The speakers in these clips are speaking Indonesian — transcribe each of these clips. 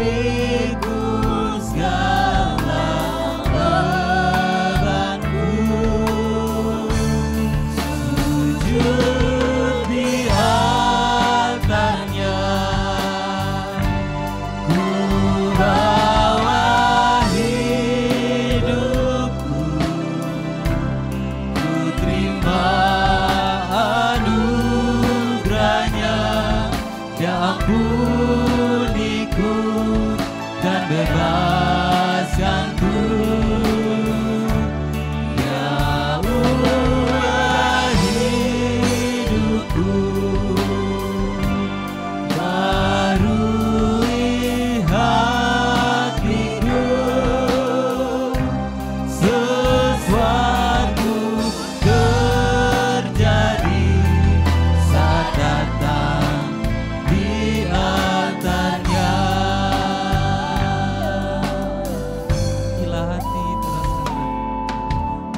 pikul segala bebanku, sujud di altarnya, ku bawa hidupku, ku terima anugerahnya, Dia ampuniku dan bebaskanku. Dia ubah hidupku, barui hatiku, sesuatu terjadi saat datang di altarnya.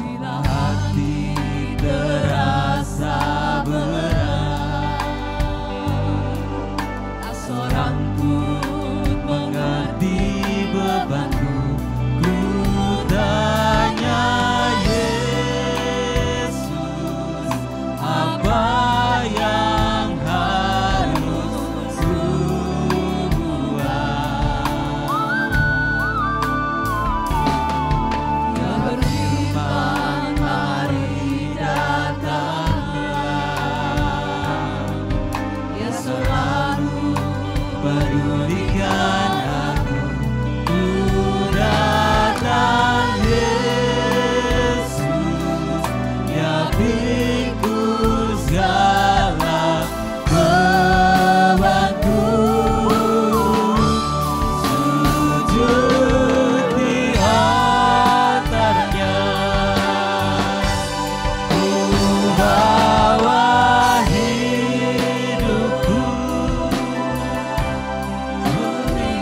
Bila hati terasa berat, tak seorang pun mengerti bebanku. Ku tanya Yesus, apa yang harus ku buat? Dia berfirman, mari datanglah. Dia selalu pedulikan aku. Ku datang Yesus, Dia pikul segala bebanku, sujud di altarnya, ku bawa hidupku, ku terima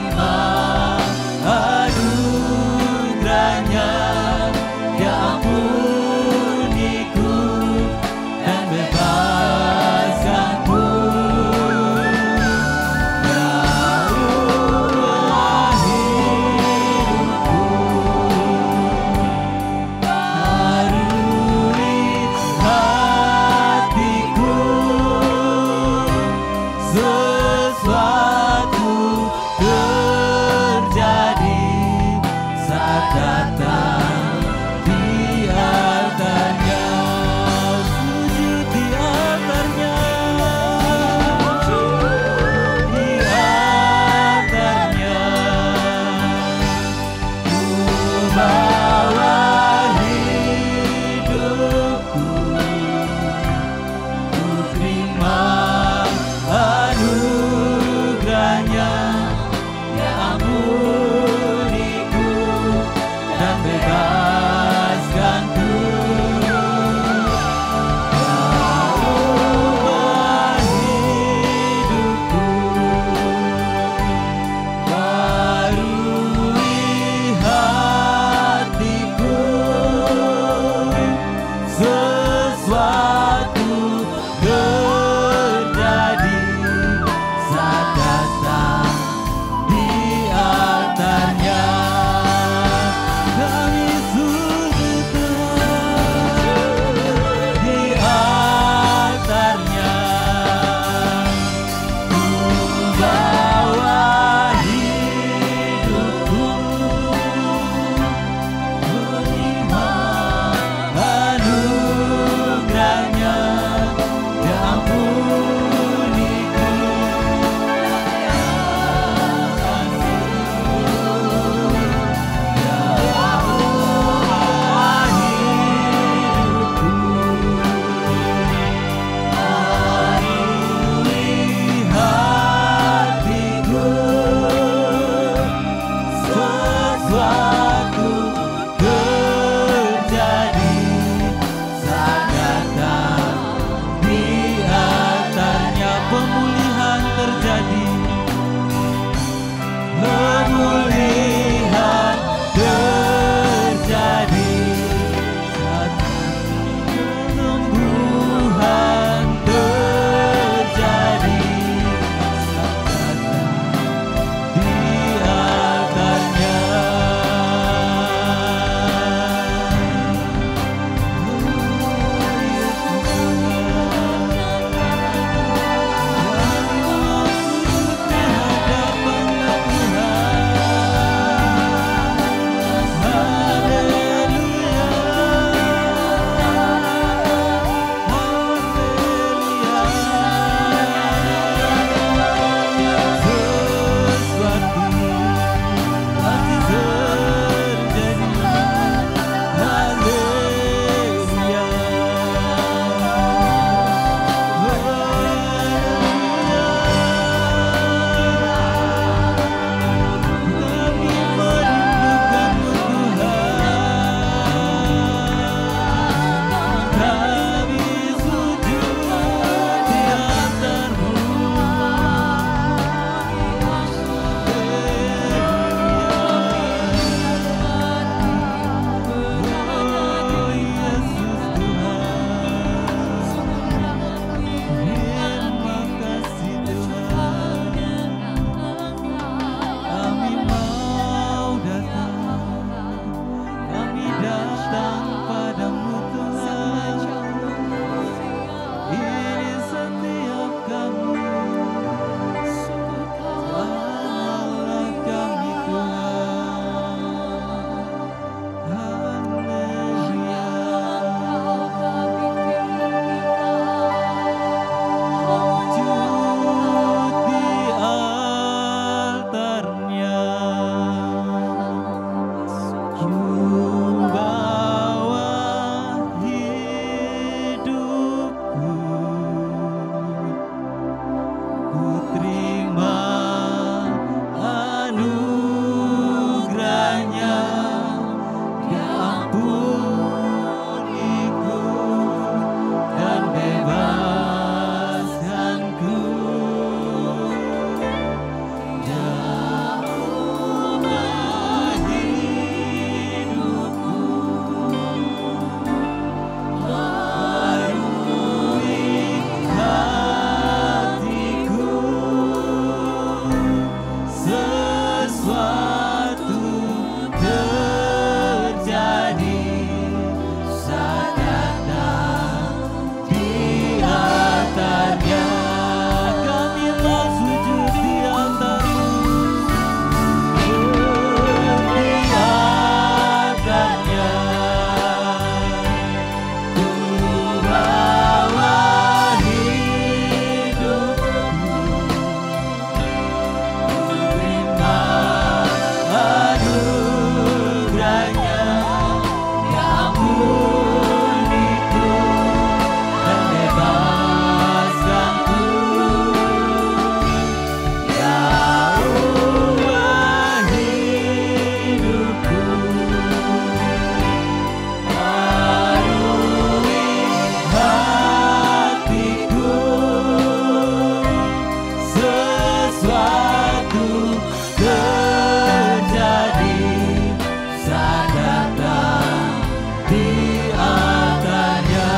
itu terjadi saat datang di altarnya.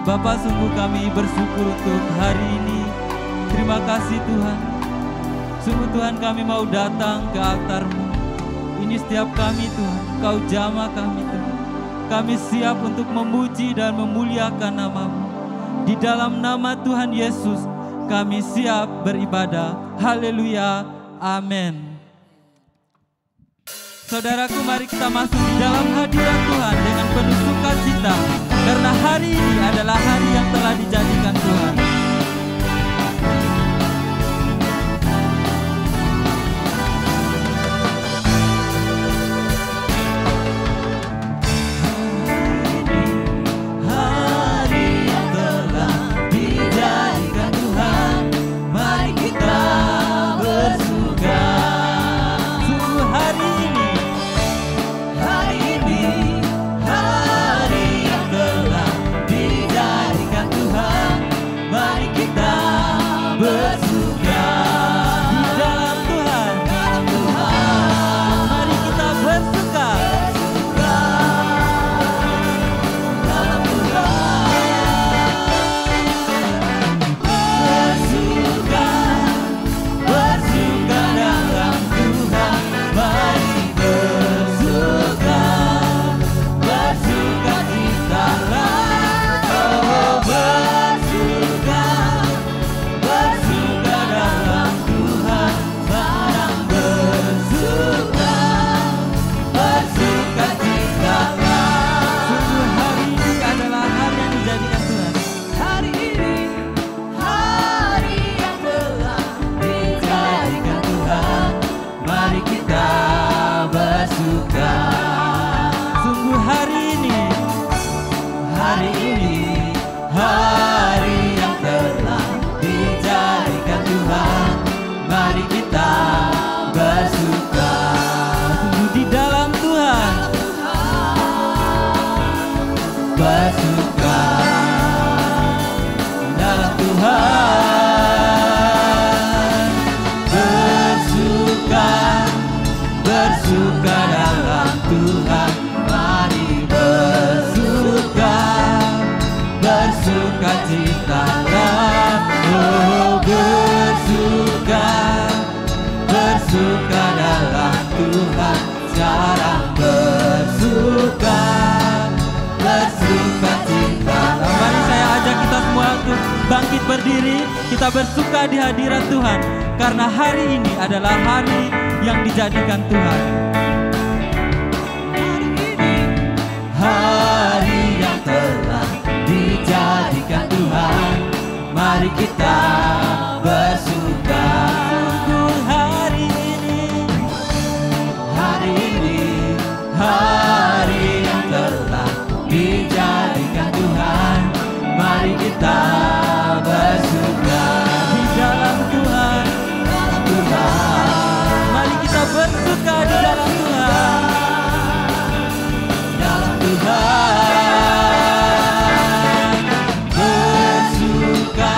Bapa, sungguh kami bersyukur untuk hari ini. Terima kasih Tuhan. Sungguh Tuhan, kami mau datang ke altar-Mu. Ini setiap kami Tuhan, Kau jamah kami Tuhan. Kami siap untuk memuji dan memuliakan nama-Mu. Di dalam nama Tuhan Yesus, kami siap beribadah. Haleluya, amin. Saudaraku, mari kita masuk di dalam hadirat Tuhan dengan penuh sukacita, karena hari ini adalah hari yang telah dijadikan Tuhan. Bangkit berdiri, kita bersuka di hadirat Tuhan, karena hari ini adalah hari yang dijadikan Tuhan. Hari yang telah dijadikan Tuhan, mari kita bersuka. Sungguh hari ini, hari yang telah dijadikan Tuhan, mari kita bersuka di dalam Tuhan. Mari kita bersuka di dalam Tuhan. Dalam Tuhan bersuka,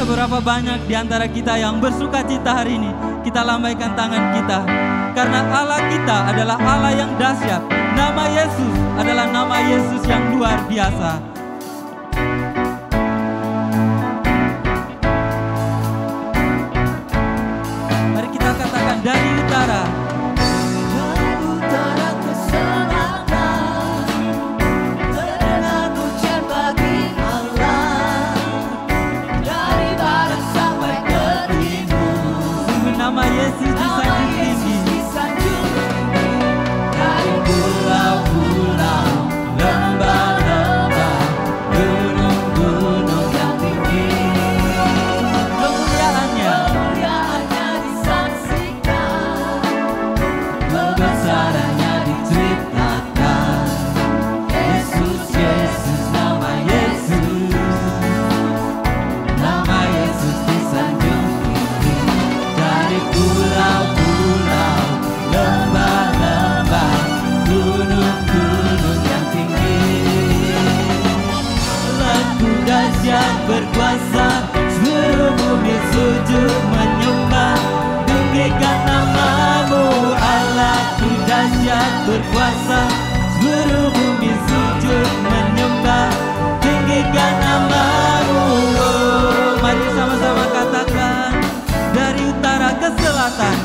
seberapa banyak di antara kita yang bersuka cita hari ini, kita lambaikan tangan kita. Karena Allah kita adalah Allah yang dahsyat. Nama Yesus adalah nama Yesus yang luar biasa. Mari kita katakan dari utara. Nama Yesus disanjung tinggi. Dari pulau-pulau, lembah-lembah, gunung-gunung yang tinggi, Kemuliaannya disaksikan, kebesarannya diceritakan. Yesus, Yesus, nama Yesus, nama Yesus disanjung tinggi. Dari pulau-pulau, lembah-lembah, gunung-gunung yang tinggi, lagu dahsyat berkuasa, seluruh bumi sujud menyembah. Tinggikan namamu Allah, ku dahsyat berkuasa, seluruh bumi sujud menyembah. Tinggikan namamu. Mari sama-sama katakan dari utara ke selatan.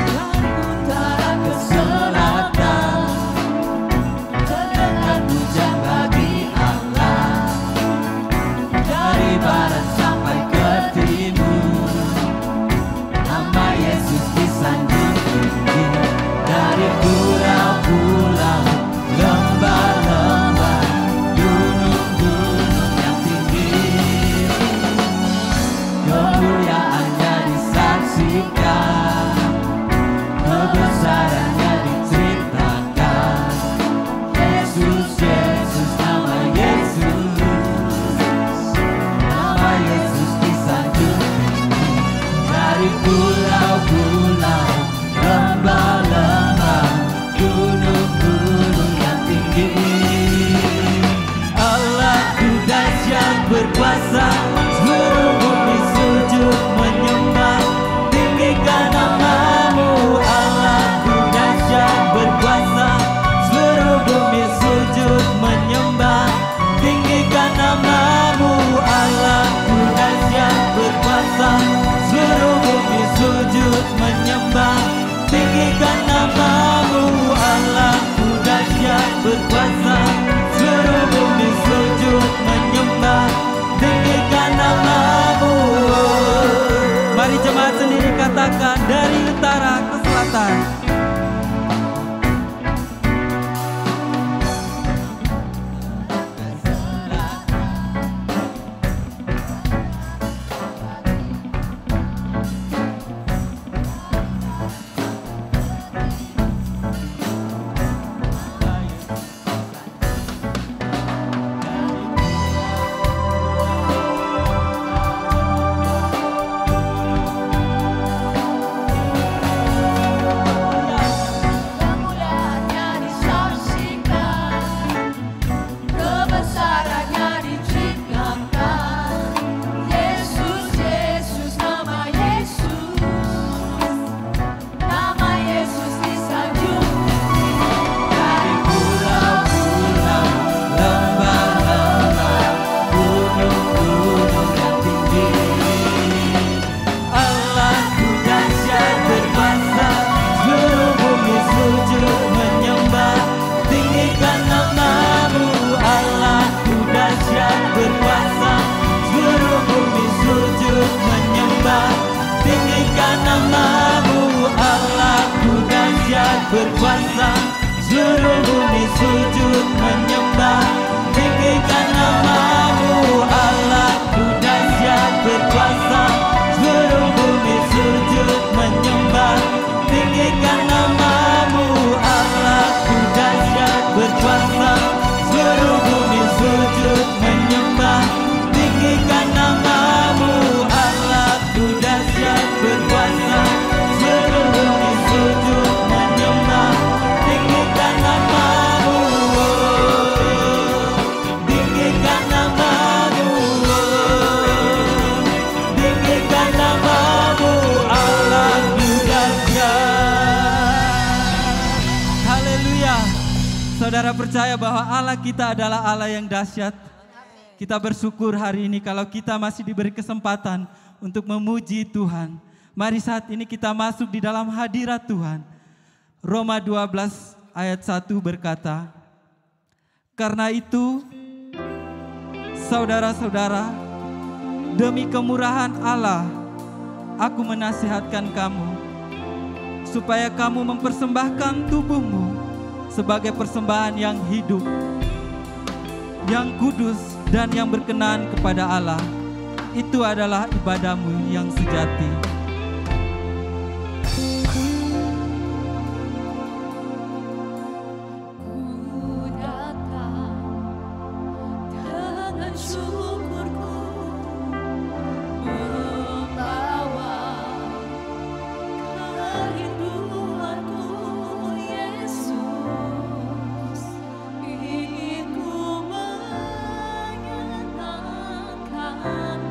Dari utara ke selatan, terdengar pujian bagi Allah. Dari barat sampai ke timur, nama Yesus disanjung tinggi. Dari pulau-pulau, lembah-lembah, gunung-gunung yang tinggi, kemuliaannya disaksikan, kebesarannya diceritakan. Yesus, Yesus, nama Yesus, nama Yesus disanjung tinggi. Dari pulau-pulau, lembah-lembah, gunung-gunung yang tinggi, Allahku dahsyat berkuasa, seluruh bumi sujud menyembah. Tinggikan namamu Allahku dahsyat berkuasa, seluruh bumi sujud menyembah. Tinggikan namamu Allahku dahsyat berkuasa, seluruh bumi sujud menyembah. Tinggikan namamu Allahku dahsyat berkuasa, seluruh bumi sujud menyembah. Tinggikan namamu. Mari jemaat sendiri katakan dari utara ke selatan. Saudara percaya bahwa Allah kita adalah Allah yang dahsyat. Kita bersyukur hari ini kalau kita masih diberi kesempatan untuk memuji Tuhan. Mari saat ini kita masuk di dalam hadirat Tuhan. Roma 12 ayat 1 berkata, karena itu, saudara-saudara, demi kemurahan Allah, aku menasihatkan kamu, supaya kamu mempersembahkan tubuhmu sebagai persembahan yang hidup, yang kudus dan yang berkenan kepada Allah. Itu adalah ibadahmu yang sejati. Ku datang dengan syukurku, membawa kerinduanku, Yesus. Ingin ku menyenangkanmu.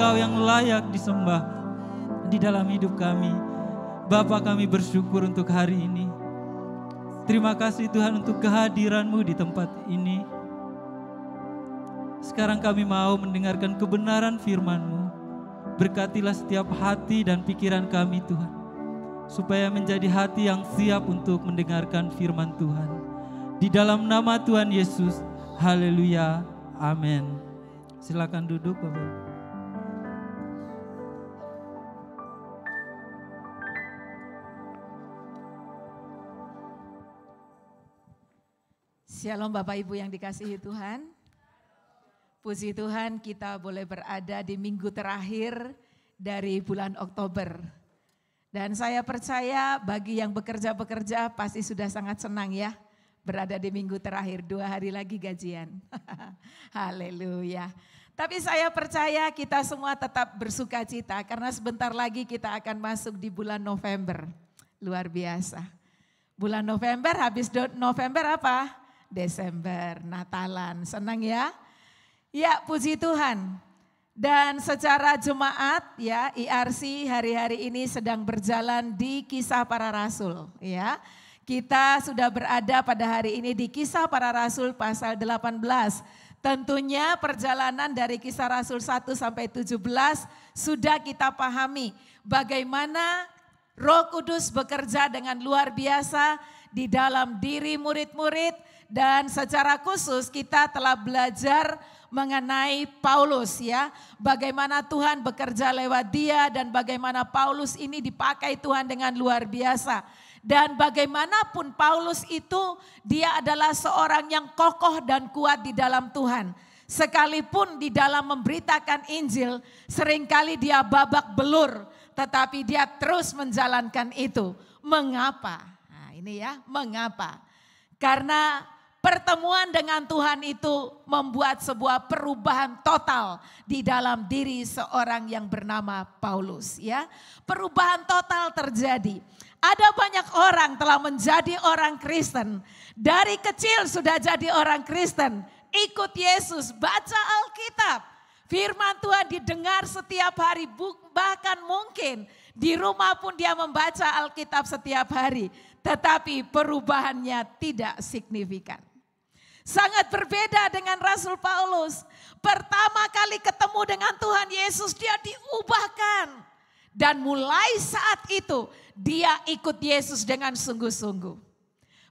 Engkau yang layak disembah di dalam hidup kami. Bapa, kami bersyukur untuk hari ini. Terima kasih Tuhan untuk kehadiran-Mu di tempat ini. Sekarang kami mau mendengarkan kebenaran firman-Mu. Berkatilah setiap hati dan pikiran kami Tuhan, supaya menjadi hati yang siap untuk mendengarkan firman Tuhan. Di dalam nama Tuhan Yesus, haleluya, amin. Silakan duduk Bapak. Shalom Bapak Ibu yang dikasihi Tuhan. Puji Tuhan kita boleh berada di minggu terakhir dari bulan Oktober. Dan saya percaya bagi yang bekerja pasti sudah sangat senang ya berada di minggu terakhir, 2 hari lagi gajian. Haleluya. Tapi saya percaya kita semua tetap bersuka cita karena sebentar lagi kita akan masuk di bulan November. Luar biasa. Bulan November, habis November apa? Desember, Natalan, senang ya? Ya, puji Tuhan. Dan secara jemaat ya, IRC hari-hari ini sedang berjalan di Kisah Para Rasul ya. Kita sudah berada pada hari ini di Kisah Para Rasul pasal 18. Tentunya perjalanan dari Kisah Rasul 1 sampai 17 sudah kita pahami bagaimana Roh Kudus bekerja dengan luar biasa di dalam diri murid-murid. Dan secara khusus kita telah belajar mengenai Paulus ya. Bagaimana Tuhan bekerja lewat dia dan bagaimana Paulus ini dipakai Tuhan dengan luar biasa. Dan bagaimanapun Paulus itu dia adalah seorang yang kokoh dan kuat di dalam Tuhan. Sekalipun di dalam memberitakan Injil seringkali dia babak belur. Tetapi dia terus menjalankan itu. Mengapa? Nah ini ya, mengapa? Karena pertemuan dengan Tuhan itu membuat sebuah perubahan total di dalam diri seorang yang bernama Paulus ya. Perubahan total terjadi. Ada banyak orang telah menjadi orang Kristen. Dari kecil sudah jadi orang Kristen. Ikut Yesus, baca Alkitab. Firman Tuhan didengar setiap hari, bahkan mungkin di rumah pun dia membaca Alkitab setiap hari. Tetapi perubahannya tidak signifikan. Sangat berbeda dengan Rasul Paulus. Pertama kali ketemu dengan Tuhan Yesus dia diubahkan. Dan mulai saat itu dia ikut Yesus dengan sungguh-sungguh.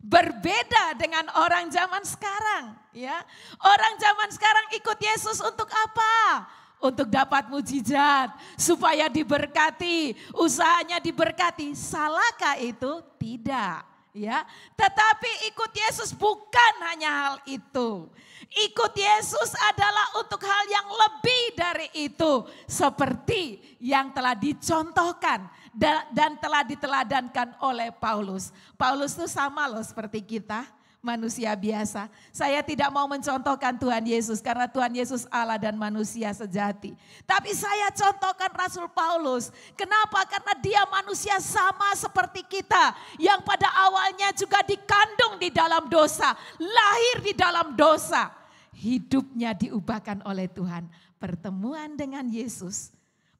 Berbeda dengan orang zaman sekarang. Ya, orang zaman sekarang ikut Yesus untuk apa? Untuk dapat mujizat, supaya diberkati, usahanya diberkati. Salahkah itu? Tidak. Ya, tetapi ikut Yesus bukan hanya hal itu. Ikut Yesus adalah untuk hal yang lebih dari itu. Seperti yang telah dicontohkan dan telah diteladankan oleh Paulus. Paulus itu sama loh seperti kita. Manusia biasa. Saya tidak mau mencontohkan Tuhan Yesus karena Tuhan Yesus Allah dan manusia sejati. Tapi saya contohkan Rasul Paulus. Kenapa? Karena dia manusia sama seperti kita. Yang pada awalnya juga dikandung di dalam dosa. Lahir di dalam dosa. Hidupnya diubahkan oleh Tuhan. Pertemuan dengan Yesus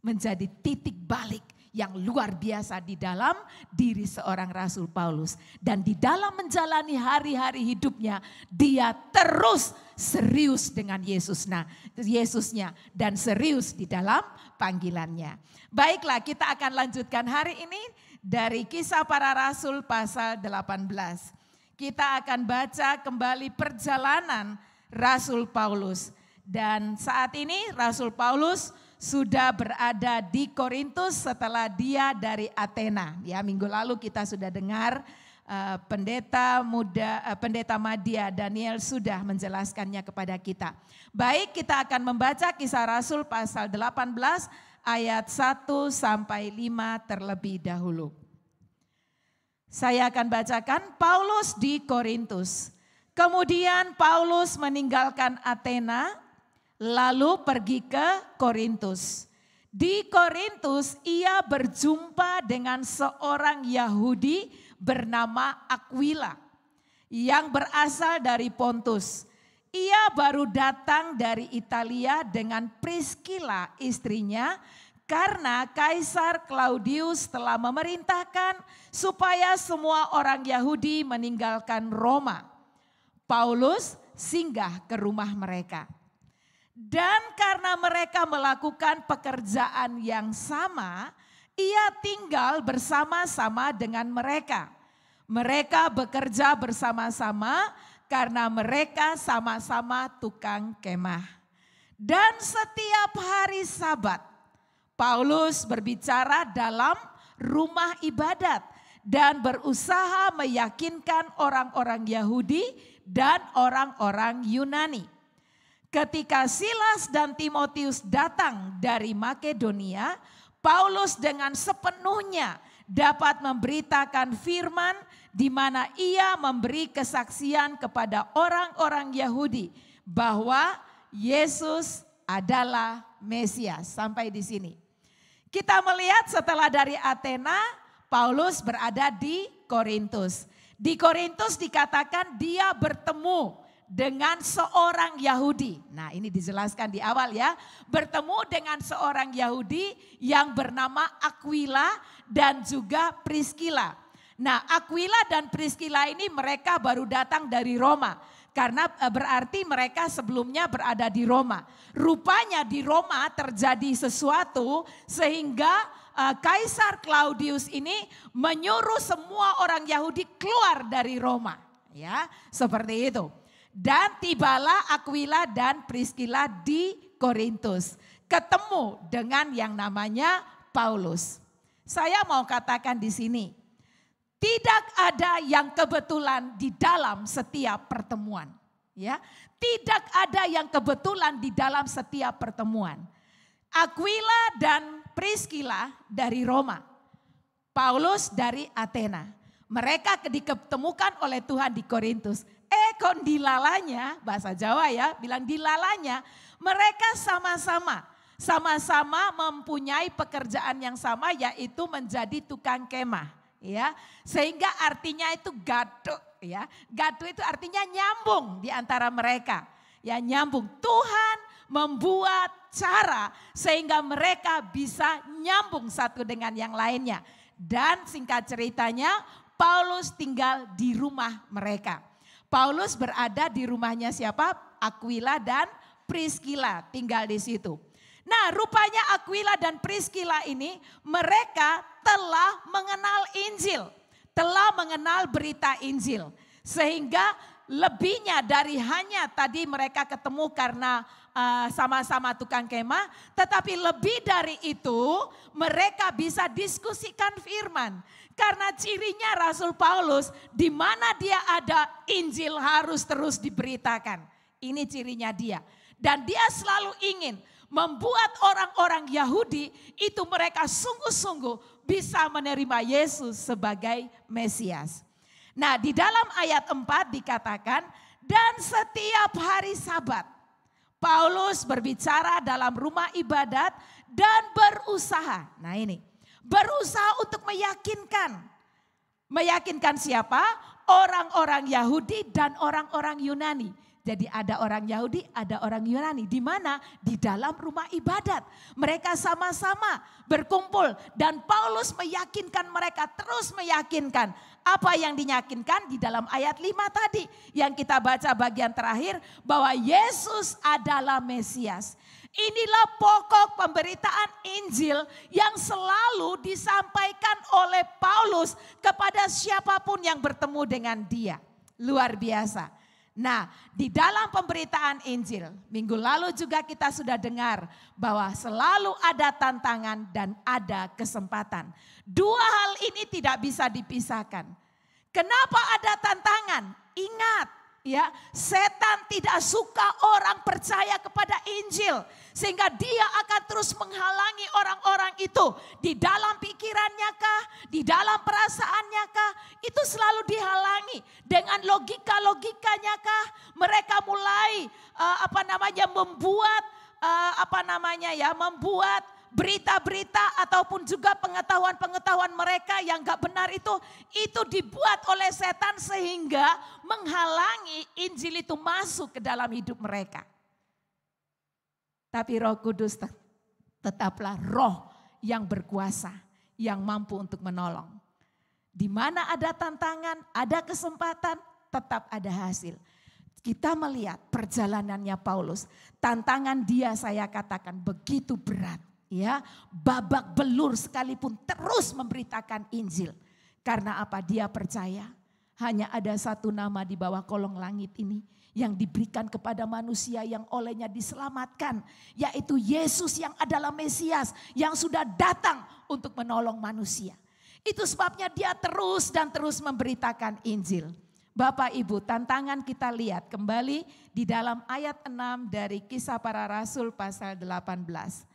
menjadi titik balik yang luar biasa di dalam diri seorang Rasul Paulus. Dan di dalam menjalani hari-hari hidupnya, dia terus serius dengan Yesusnya dan serius di dalam panggilannya. Baiklah, kita akan lanjutkan hari ini dari Kisah Para Rasul pasal 18. Kita akan baca kembali perjalanan Rasul Paulus. Dan saat ini Rasul Paulus sudah berada di Korintus setelah dia dari Athena. Ya, minggu lalu kita sudah dengar pendeta Madia Daniel sudah menjelaskannya kepada kita. Baik, kita akan membaca Kisah Rasul pasal 18 ayat 1 sampai 5 terlebih dahulu. Saya akan bacakan Paulus di Korintus. Kemudian Paulus meninggalkan Athena lalu pergi ke Korintus. Di Korintus ia berjumpa dengan seorang Yahudi bernama Aquila yang berasal dari Pontus. ia baru datang dari Italia dengan Priscilla istrinya, karena Kaisar Claudius telah memerintahkan supaya semua orang Yahudi meninggalkan Roma. Paulus singgah ke rumah mereka. Dan karena mereka melakukan pekerjaan yang sama, ia tinggal bersama-sama dengan mereka. Mereka bekerja bersama-sama karena mereka sama-sama tukang kemah. Dan setiap hari Sabat, Paulus berbicara dalam rumah ibadat dan berusaha meyakinkan orang-orang Yahudi dan orang-orang Yunani. Ketika Silas dan Timotius datang dari Makedonia, Paulus dengan sepenuhnya dapat memberitakan firman di mana ia memberi kesaksian kepada orang-orang Yahudi bahwa Yesus adalah Mesias. Sampai di sini. Kita melihat setelah dari Athena, Paulus berada di Korintus. Di Korintus dikatakan dia bertemu dengan seorang Yahudi. Nah, ini dijelaskan di awal ya. Bertemu dengan seorang Yahudi yang bernama Aquila dan juga Priscilla. Nah, Aquila dan Priscilla ini mereka baru datang dari Roma. Karena berarti mereka sebelumnya berada di Roma. Rupanya di Roma terjadi sesuatu sehingga Kaisar Claudius ini menyuruh semua orang Yahudi keluar dari Roma. Ya, seperti itu. Dan tibalah Aquila dan Priscilla di Korintus. Ketemu dengan yang namanya Paulus. Saya mau katakan di sini, tidak ada yang kebetulan di dalam setiap pertemuan. Ya, tidak ada yang kebetulan di dalam setiap pertemuan. Aquila dan Priscilla dari Roma. Paulus dari Athena. Mereka diketemukan oleh Tuhan di Korintus. Kondilalanya, bahasa Jawa ya, bilang dilalanya, mereka sama-sama mempunyai pekerjaan yang sama, yaitu menjadi tukang kemah, ya. Sehingga artinya itu gadu, ya. Gadu itu artinya nyambung di antara mereka, ya, nyambung. Tuhan membuat cara sehingga mereka bisa nyambung satu dengan yang lainnya. Dan singkat ceritanya, Paulus tinggal di rumah mereka. Paulus berada di rumahnya siapa? Aquila dan Priscilla tinggal di situ. Nah, rupanya Aquila dan Priscilla ini mereka telah mengenal Injil, telah mengenal berita Injil. Sehingga lebihnya dari hanya tadi mereka ketemu karena sama-sama tukang kemah, tetapi lebih dari itu mereka bisa diskusikan firman. Karena cirinya Rasul Paulus, di mana dia ada, Injil harus terus diberitakan. Ini cirinya dia. Dan dia selalu ingin membuat orang-orang Yahudi itu mereka sungguh-sungguh bisa menerima Yesus sebagai Mesias. Nah, di dalam ayat 4 dikatakan, dan setiap hari Sabat, Paulus berbicara dalam rumah ibadat dan berusaha. Nah ini. Berusaha untuk meyakinkan. Meyakinkan siapa? Orang-orang Yahudi dan orang-orang Yunani. Jadi ada orang Yahudi, ada orang Yunani. Di mana? Di dalam rumah ibadat. Mereka sama-sama berkumpul. Dan Paulus meyakinkan mereka, terus meyakinkan. Apa yang diyakinkan di dalam ayat 5 tadi. Yang kita baca bagian terakhir. Bahwa Yesus adalah Mesias. Inilah pokok pemberitaan Injil yang selalu disampaikan oleh Paulus kepada siapapun yang bertemu dengan dia. Luar biasa. Nah, di dalam pemberitaan Injil, minggu lalu juga kita sudah dengar bahwa selalu ada tantangan dan ada kesempatan. Dua hal ini tidak bisa dipisahkan. Kenapa ada tantangan? Ingat, ya, setan tidak suka orang percaya kepada Injil. Sehingga dia akan terus menghalangi orang-orang itu. Di dalam pikirannya kah? Di dalam perasaannya kah? Itu selalu dihalangi. Dengan logika-logikanya kah? Mereka mulai membuat membuat berita-berita ataupun juga pengetahuan-pengetahuan mereka yang gak benar itu dibuat oleh setan sehingga menghalangi Injil itu masuk ke dalam hidup mereka. Tapi Roh Kudus tetaplah roh yang berkuasa, yang mampu untuk menolong. Di mana ada tantangan, ada kesempatan, tetap ada hasil. Kita melihat perjalanannya Paulus, tantangan dia saya katakan begitu berat. Ya, babak belur sekalipun terus memberitakan Injil. Karena apa? Dia percaya hanya ada satu nama di bawah kolong langit ini yang diberikan kepada manusia yang olehnya diselamatkan, yaitu Yesus yang adalah Mesias yang sudah datang untuk menolong manusia. Itu sebabnya dia terus dan terus memberitakan Injil. Bapak Ibu, tantangan kita lihat kembali di dalam ayat 6 dari Kisah Para Rasul pasal 18.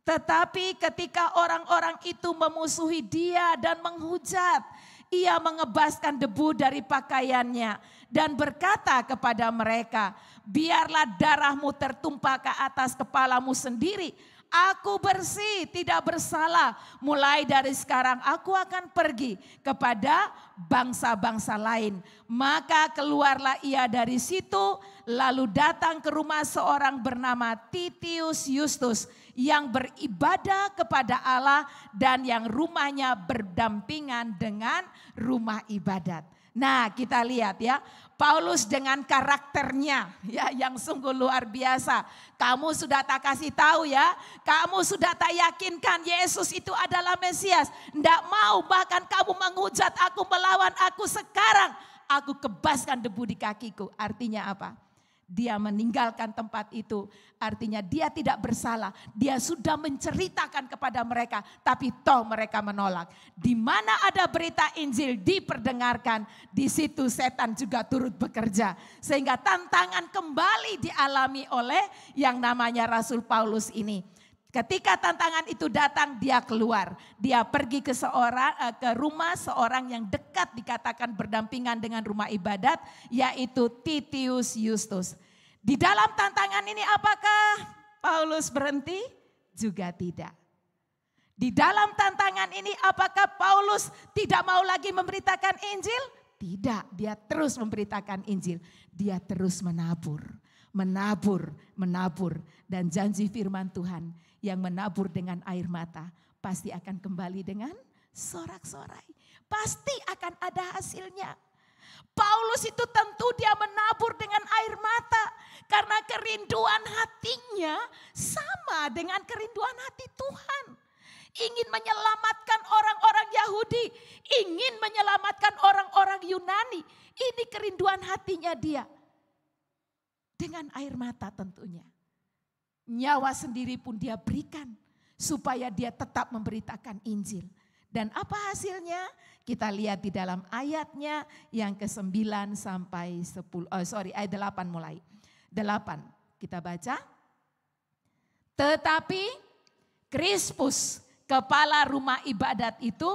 Tetapi ketika orang-orang itu memusuhi dia dan menghujat, ia mengebaskan debu dari pakaiannya dan berkata kepada mereka, biarlah darahmu tertumpah ke atas kepalamu sendiri. Aku bersih, tidak bersalah. Mulai dari sekarang aku akan pergi kepada bangsa-bangsa lain. Maka keluarlah ia dari situ, lalu datang ke rumah seorang bernama Titius Justus yang beribadah kepada Allah dan yang rumahnya berdampingan dengan rumah ibadat. Nah, kita lihat ya, Paulus dengan karakternya ya yang sungguh luar biasa. Kamu sudah tak kasih tahu ya, kamu sudah tak yakinkan Yesus itu adalah Mesias. Tidak mau, bahkan kamu menghujat aku, melawan aku. Sekarang aku kebaskan debu di kakiku. Artinya apa? Dia meninggalkan tempat itu, artinya dia tidak bersalah. Dia sudah menceritakan kepada mereka, tapi toh mereka menolak. Di mana ada berita Injil diperdengarkan, di situ setan juga turut bekerja. Sehingga tantangan kembali dialami oleh yang namanya Rasul Paulus ini. Ketika tantangan itu datang, dia keluar. Dia pergi ke rumah seorang yang dekat dikatakan berdampingan dengan rumah ibadat, yaitu Titius Justus. Di dalam tantangan ini apakah Paulus berhenti? Juga tidak. Di dalam tantangan ini apakah Paulus tidak mau lagi memberitakan Injil? Tidak, dia terus memberitakan Injil. Dia terus menabur. Dan janji firman Tuhan yang menabur dengan air mata pasti akan kembali dengan sorak-sorai. Pasti akan ada hasilnya. Paulus itu tentu dia menabur dengan air mata karena kerinduan hatinya sama dengan kerinduan hati Tuhan. Ingin menyelamatkan orang-orang Yahudi, ingin menyelamatkan orang-orang Yunani. Ini kerinduan hatinya dia. Dengan air mata tentunya. Nyawa sendiri pun dia berikan supaya dia tetap memberitakan Injil. Dan apa hasilnya? Kita lihat di dalam ayatnya yang ke-9 sampai 10. Ayat 8 mulai. 8 kita baca. Tetapi Krispus, kepala rumah ibadat itu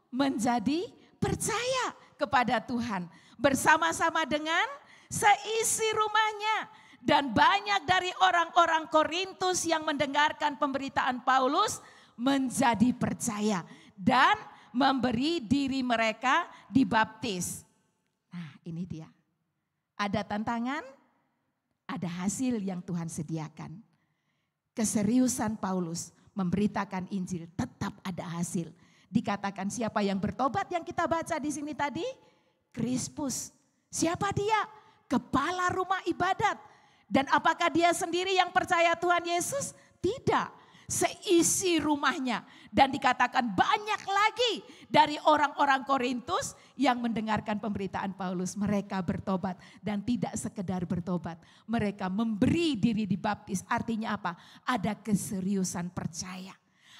menjadi percaya kepada Tuhan. Bersama-sama dengan seisi rumahnya. Dan banyak dari orang-orang Korintus yang mendengarkan pemberitaan Paulus menjadi percaya. Dan memberi diri mereka dibaptis. Nah ini dia. Ada tantangan, ada hasil yang Tuhan sediakan. Keseriusan Paulus memberitakan Injil tetap ada hasil. Dikatakan siapa yang bertobat yang kita baca di sini tadi? Krispus. Siapa dia? Kepala rumah ibadat. Dan apakah dia sendiri yang percaya Tuhan Yesus? Tidak. Seisi rumahnya. Dan dikatakan banyak lagi dari orang-orang Korintus yang mendengarkan pemberitaan Paulus. Mereka bertobat dan tidak sekedar bertobat. Mereka memberi diri dibaptis. Artinya apa? Ada keseriusan percaya.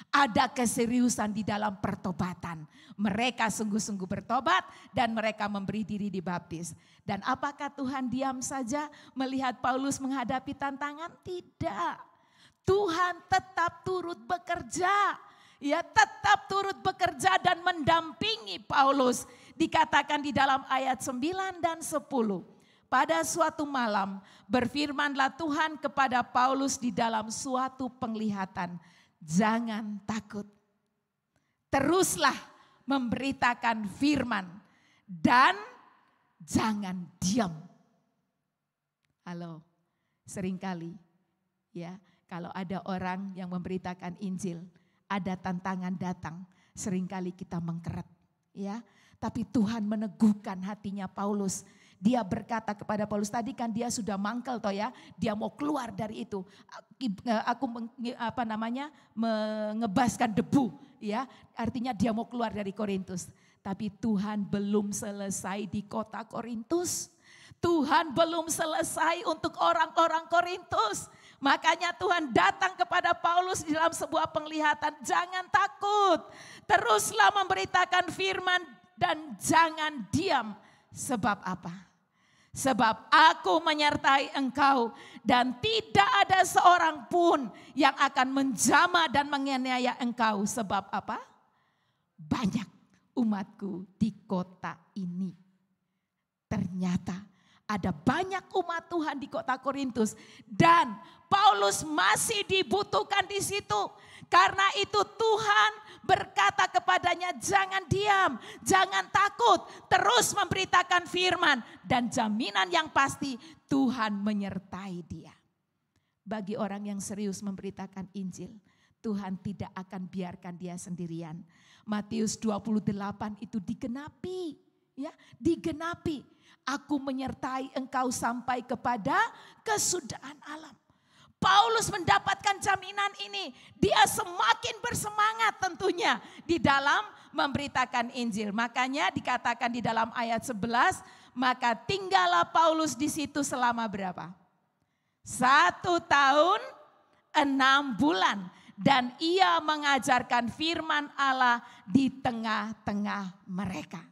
Ada keseriusan di dalam pertobatan. Mereka sungguh-sungguh bertobat dan mereka memberi diri dibaptis. Dan apakah Tuhan diam saja melihat Paulus menghadapi tantangan? Tidak. Tuhan tetap turut bekerja. Ya, tetap turut bekerja dan mendampingi Paulus. Dikatakan di dalam ayat 9 dan 10. Pada suatu malam berfirmanlah Tuhan kepada Paulus di dalam suatu penglihatan. jangan takut. Teruslah memberitakan firman dan jangan diam. Halo, seringkali ya kalau ada orang yang memberitakan Injil, ada tantangan datang, seringkali kita mengkeret ya. Tapi Tuhan meneguhkan hatinya Paulus. Dia berkata kepada Paulus, tadi kan dia sudah mangkel toh ya, dia mau keluar dari itu. Aku mengebaskan debu ya, artinya dia mau keluar dari Korintus. Tapi Tuhan belum selesai di kota Korintus. Tuhan belum selesai untuk orang-orang Korintus. Makanya Tuhan datang kepada Paulus di dalam sebuah penglihatan, jangan takut, teruslah memberitakan firman dan jangan diam. Sebab apa? Sebab aku menyertai engkau dan tidak ada seorang pun yang akan menjamah dan menganiaya engkau. Sebab apa? Banyak umatku di kota ini. Ternyata ada banyak umat Tuhan di kota Korintus dan Paulus masih dibutuhkan di situ. Karena itu Tuhan berkata kepadanya, jangan diam, jangan takut, terus memberitakan firman dan jaminan yang pasti Tuhan menyertai dia. Bagi orang yang serius memberitakan Injil, Tuhan tidak akan biarkan dia sendirian. Matius 28 itu digenapi, ya, digenapi. Aku menyertai engkau sampai kepada kesudahan alam. Paulus mendapatkan jaminan ini. Dia semakin bersemangat tentunya di dalam memberitakan Injil. Makanya dikatakan di dalam ayat 11, maka tinggallah Paulus di situ selama berapa? 1 tahun 6 bulan. Dan ia mengajarkan firman Allah di tengah-tengah mereka.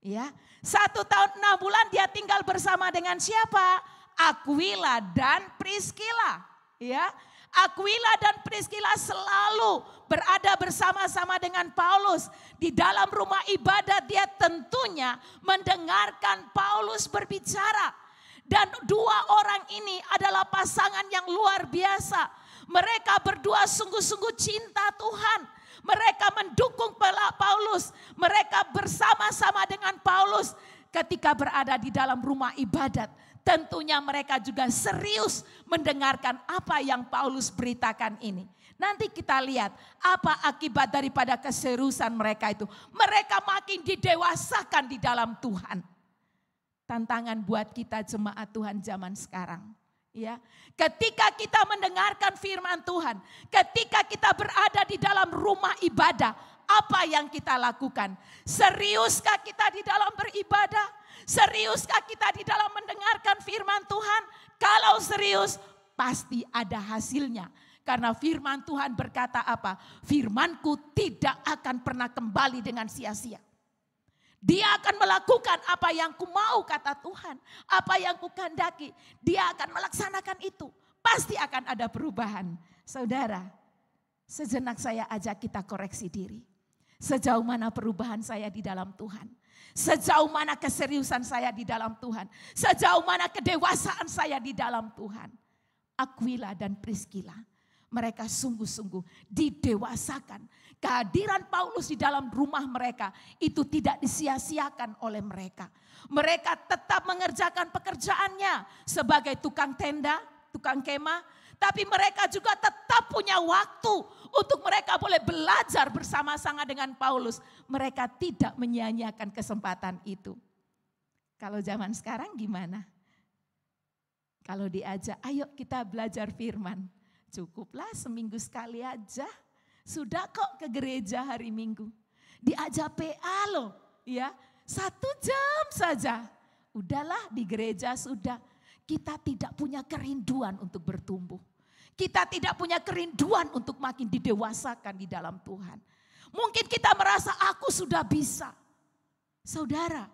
Ya, 1 tahun 6 bulan dia tinggal bersama dengan siapa? Aquila dan Priscilla, ya. Aquila dan Priscilla selalu berada bersama-sama dengan Paulus di dalam rumah ibadat. Dia tentunya mendengarkan Paulus berbicara. Dan dua orang ini adalah pasangan yang luar biasa. Mereka berdua sungguh-sungguh cinta Tuhan. Mereka mendukung Paulus. Mereka bersama-sama dengan Paulus ketika berada di dalam rumah ibadat. Tentunya mereka juga serius mendengarkan apa yang Paulus beritakan ini. Nanti kita lihat apa akibat daripada keseriusan mereka itu. Mereka makin didewasakan di dalam Tuhan. Tantangan buat kita jemaat Tuhan zaman sekarang. Ya, ketika kita mendengarkan firman Tuhan, ketika kita berada di dalam rumah ibadah, apa yang kita lakukan? Seriuskah kita di dalam beribadah? Seriuskah kita di dalam mendengarkan firman Tuhan? Kalau serius, pasti ada hasilnya. Karena firman Tuhan berkata apa? Firmanku tidak akan pernah kembali dengan sia-sia. Dia akan melakukan apa yang ku mau, kata Tuhan. Apa yang ku kehendaki, dia akan melaksanakan itu. Pasti akan ada perubahan. Saudara, sejenak saya ajak kita koreksi diri. Sejauh mana perubahan saya di dalam Tuhan. Sejauh mana keseriusan saya di dalam Tuhan. Sejauh mana kedewasaan saya di dalam Tuhan. Aquila dan Priscilla, mereka sungguh-sungguh didewasakan. Kehadiran Paulus di dalam rumah mereka itu tidak disia-siakan oleh mereka. Mereka tetap mengerjakan pekerjaannya sebagai tukang tenda, tukang kemah. Tapi mereka juga tetap punya waktu untuk mereka boleh belajar bersama-sama dengan Paulus. Mereka tidak menyia-nyiakan kesempatan itu. Kalau zaman sekarang gimana? Kalau diajak, ayo kita belajar firman. Cukuplah seminggu sekali aja. Sudah kok ke gereja hari Minggu. Diajak PA loh, ya. 1 jam saja. Udahlah di gereja sudah. Kita tidak punya kerinduan untuk bertumbuh. Kita tidak punya kerinduan untuk makin didewasakan di dalam Tuhan. Mungkin kita merasa aku sudah bisa. Saudara,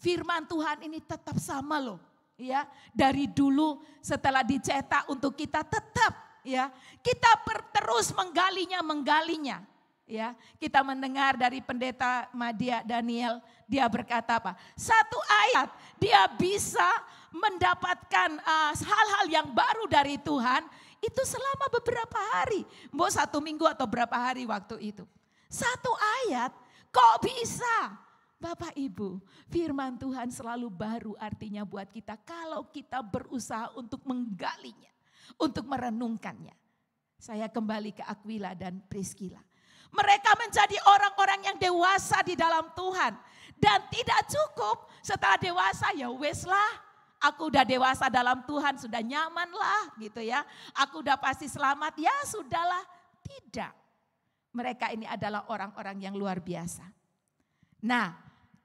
firman Tuhan ini tetap sama loh. Ya, dari dulu setelah dicetak untuk kita tetap, ya, kita terus menggalinya. Ya, kita mendengar dari pendeta Madia Daniel, dia berkata apa? Satu ayat dia bisa mendapatkan hal-hal yang baru dari Tuhan itu selama beberapa hari. Mau 1 minggu atau berapa hari waktu itu. Satu ayat kok bisa? Bapak Ibu, firman Tuhan selalu baru artinya buat kita kalau kita berusaha untuk menggalinya, untuk merenungkannya. Saya kembali ke Aquila dan Priscilla. Mereka menjadi orang-orang yang dewasa di dalam Tuhan. Dan tidak cukup setelah dewasa ya wes lah. Aku udah dewasa dalam Tuhan, sudah nyaman lah gitu ya. Aku udah pasti selamat, ya sudahlah. Tidak. Mereka ini adalah orang-orang yang luar biasa. Nah,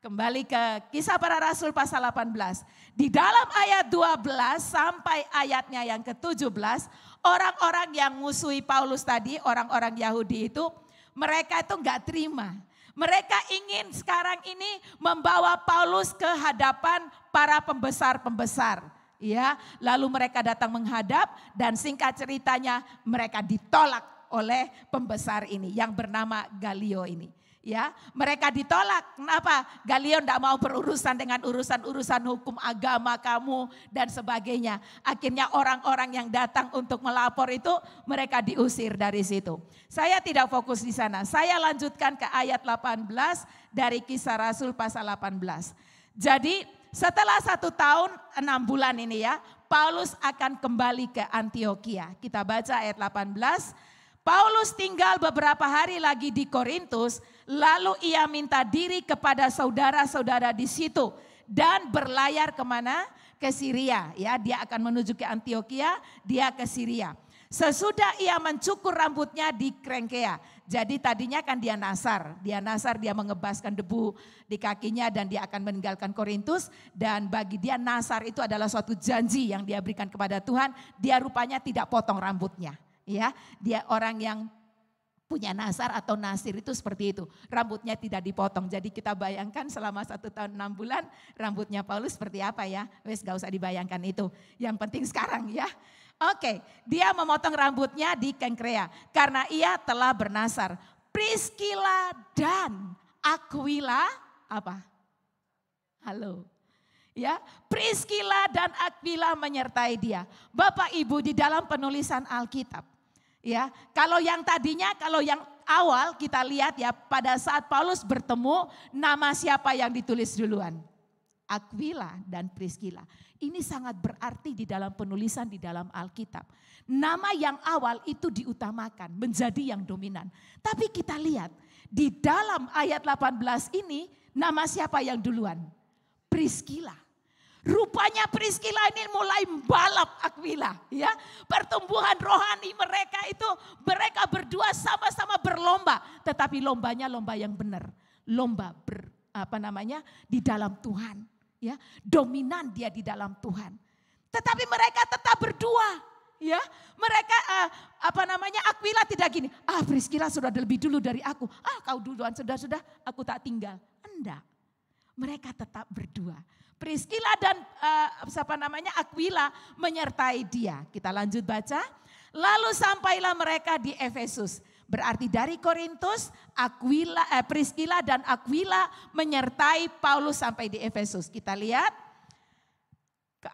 kembali ke Kisah Para Rasul pasal 18. Di dalam ayat 12 sampai ayatnya yang ke-17, orang-orang yang musuhi Paulus tadi, orang-orang Yahudi itu, mereka itu enggak terima. Mereka ingin sekarang ini membawa Paulus ke hadapan para pembesar-pembesar. Ya, lalu mereka datang menghadap dan singkat ceritanya mereka ditolak oleh pembesar ini yang bernama Galio ini. Ya, mereka ditolak. Kenapa? Galio tidak mau berurusan dengan urusan-urusan hukum agama kamu dan sebagainya. Akhirnya orang-orang yang datang untuk melapor itu mereka diusir dari situ. Saya tidak fokus di sana. Saya lanjutkan ke ayat 18 dari Kisah Rasul pasal 18. Jadi setelah 1 tahun 6 bulan ini ya, Paulus akan kembali ke Antioquia. Kita baca ayat 18. Paulus tinggal beberapa hari lagi di Korintus, lalu ia minta diri kepada saudara-saudara di situ dan berlayar kemana? Ke Syria. Ya, dia akan menuju ke Antioquia, dia ke Syria. Sesudah ia mencukur rambutnya di Krengkea. Jadi tadinya kan dia nasar, dia mengebaskan debu di kakinya dan dia akan meninggalkan Korintus. Dan bagi dia nasar itu adalah suatu janji yang dia berikan kepada Tuhan. Dia rupanya tidak potong rambutnya. Ya, dia orang yang punya nasar atau nasir itu seperti itu. Rambutnya tidak dipotong. Jadi kita bayangkan selama 1 tahun 6 bulan rambutnya Paulus seperti apa ya. Wes gak usah dibayangkan itu. Yang penting sekarang ya. Oke, dia memotong rambutnya di Kenkrea karena ia telah bernasar. Priscilla dan Aquila apa? Halo. Ya, Priscilla dan Aquila menyertai dia. Bapak Ibu di dalam penulisan Alkitab. Ya, kalau yang awal kita lihat ya pada saat Paulus bertemu nama siapa yang ditulis duluan? Aquila dan Priscilla. Ini sangat berarti di dalam penulisan di dalam Alkitab. Nama yang awal itu diutamakan menjadi yang dominan. Tapi kita lihat di dalam ayat 18 ini nama siapa yang duluan? Priscilla. Rupanya Priscilla ini mulai balap Aquila, ya. Pertumbuhan rohani mereka itu mereka berdua sama-sama berlomba, tetapi lombanya lomba yang benar. Lomba di dalam Tuhan, ya. Dominan dia di dalam Tuhan. Tetapi mereka tetap berdua, ya. Mereka Aquila tidak gini, Priscilla sudah lebih dulu dari aku. Kau duluan sudah, aku tak tinggal. Enggak. Mereka tetap berdua. Priscilla dan Aquila menyertai dia. Kita lanjut baca. Lalu sampailah mereka di Efesus. Berarti dari Korintus, Priscilla dan Aquila menyertai Paulus sampai di Efesus. Kita lihat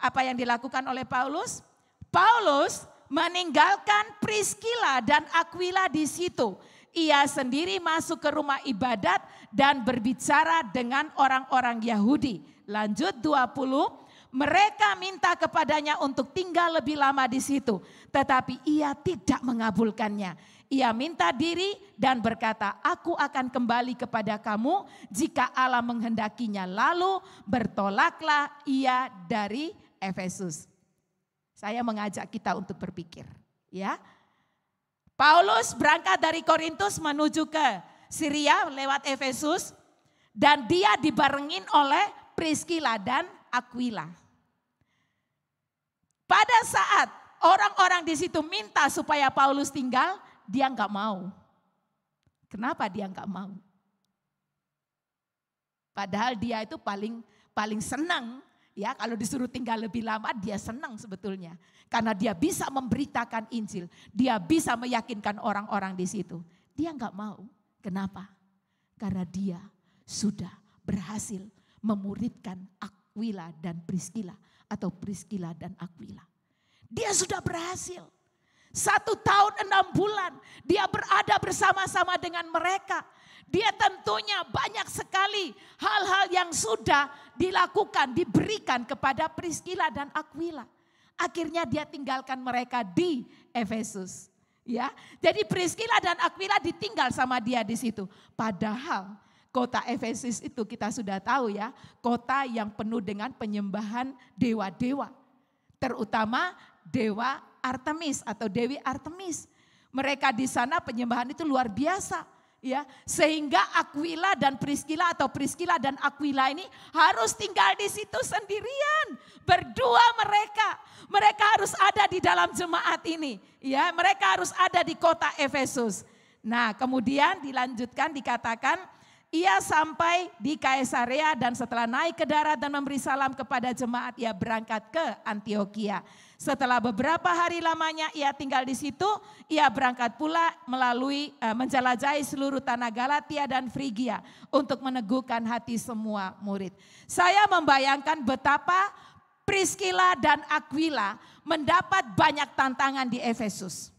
apa yang dilakukan oleh Paulus. Paulus meninggalkan Priscilla dan Aquila di situ. Ia sendiri masuk ke rumah ibadat dan berbicara dengan orang-orang Yahudi. Lanjut 20, mereka minta kepadanya untuk tinggal lebih lama di situ. Tetapi ia tidak mengabulkannya. Ia minta diri dan berkata, aku akan kembali kepada kamu jika Allah menghendakinya. Lalu bertolaklah ia dari Efesus. Saya mengajak kita untuk berpikir. Ya, Paulus berangkat dari Korintus menuju ke Syria lewat Efesus. Dan dia dibarengin oleh Priscilla dan Aquila. Pada saat orang-orang di situ minta supaya Paulus tinggal, dia enggak mau. Kenapa dia enggak mau? Padahal dia itu paling senang ya kalau disuruh tinggal lebih lama, dia senang sebetulnya. Karena dia bisa memberitakan Injil, dia bisa meyakinkan orang-orang di situ. Dia enggak mau. Kenapa? Karena dia sudah berhasil memuridkan Aquila dan Priscilla atau Priscilla dan Aquila. Dia sudah berhasil. 1 tahun 6 bulan dia berada bersama-sama dengan mereka. Dia tentunya banyak sekali hal-hal yang sudah dilakukan, diberikan kepada Priscilla dan Aquila. Akhirnya dia tinggalkan mereka di Efesus. Ya, jadi Priscilla dan Aquila ditinggal sama dia di situ. Padahal kota Efesus itu kita sudah tahu ya, kota yang penuh dengan penyembahan dewa-dewa. Terutama dewa Artemis atau Dewi Artemis. Mereka di sana penyembahan itu luar biasa. Ya, sehingga Aquila dan Priscilla atau Priscilla dan Aquila ini harus tinggal di situ sendirian. Berdua mereka harus ada di dalam jemaat ini. Ya, mereka harus ada di kota Efesus. Nah, kemudian dilanjutkan dikatakan ia sampai di Kaisarea dan setelah naik ke darat dan memberi salam kepada jemaat, ia berangkat ke Antioquia. Setelah beberapa hari lamanya ia tinggal di situ, ia berangkat pula melalui menjelajahi seluruh tanah Galatia dan Frigia untuk meneguhkan hati semua murid. Saya membayangkan betapa Priscilla dan Aquila mendapat banyak tantangan di Efesus.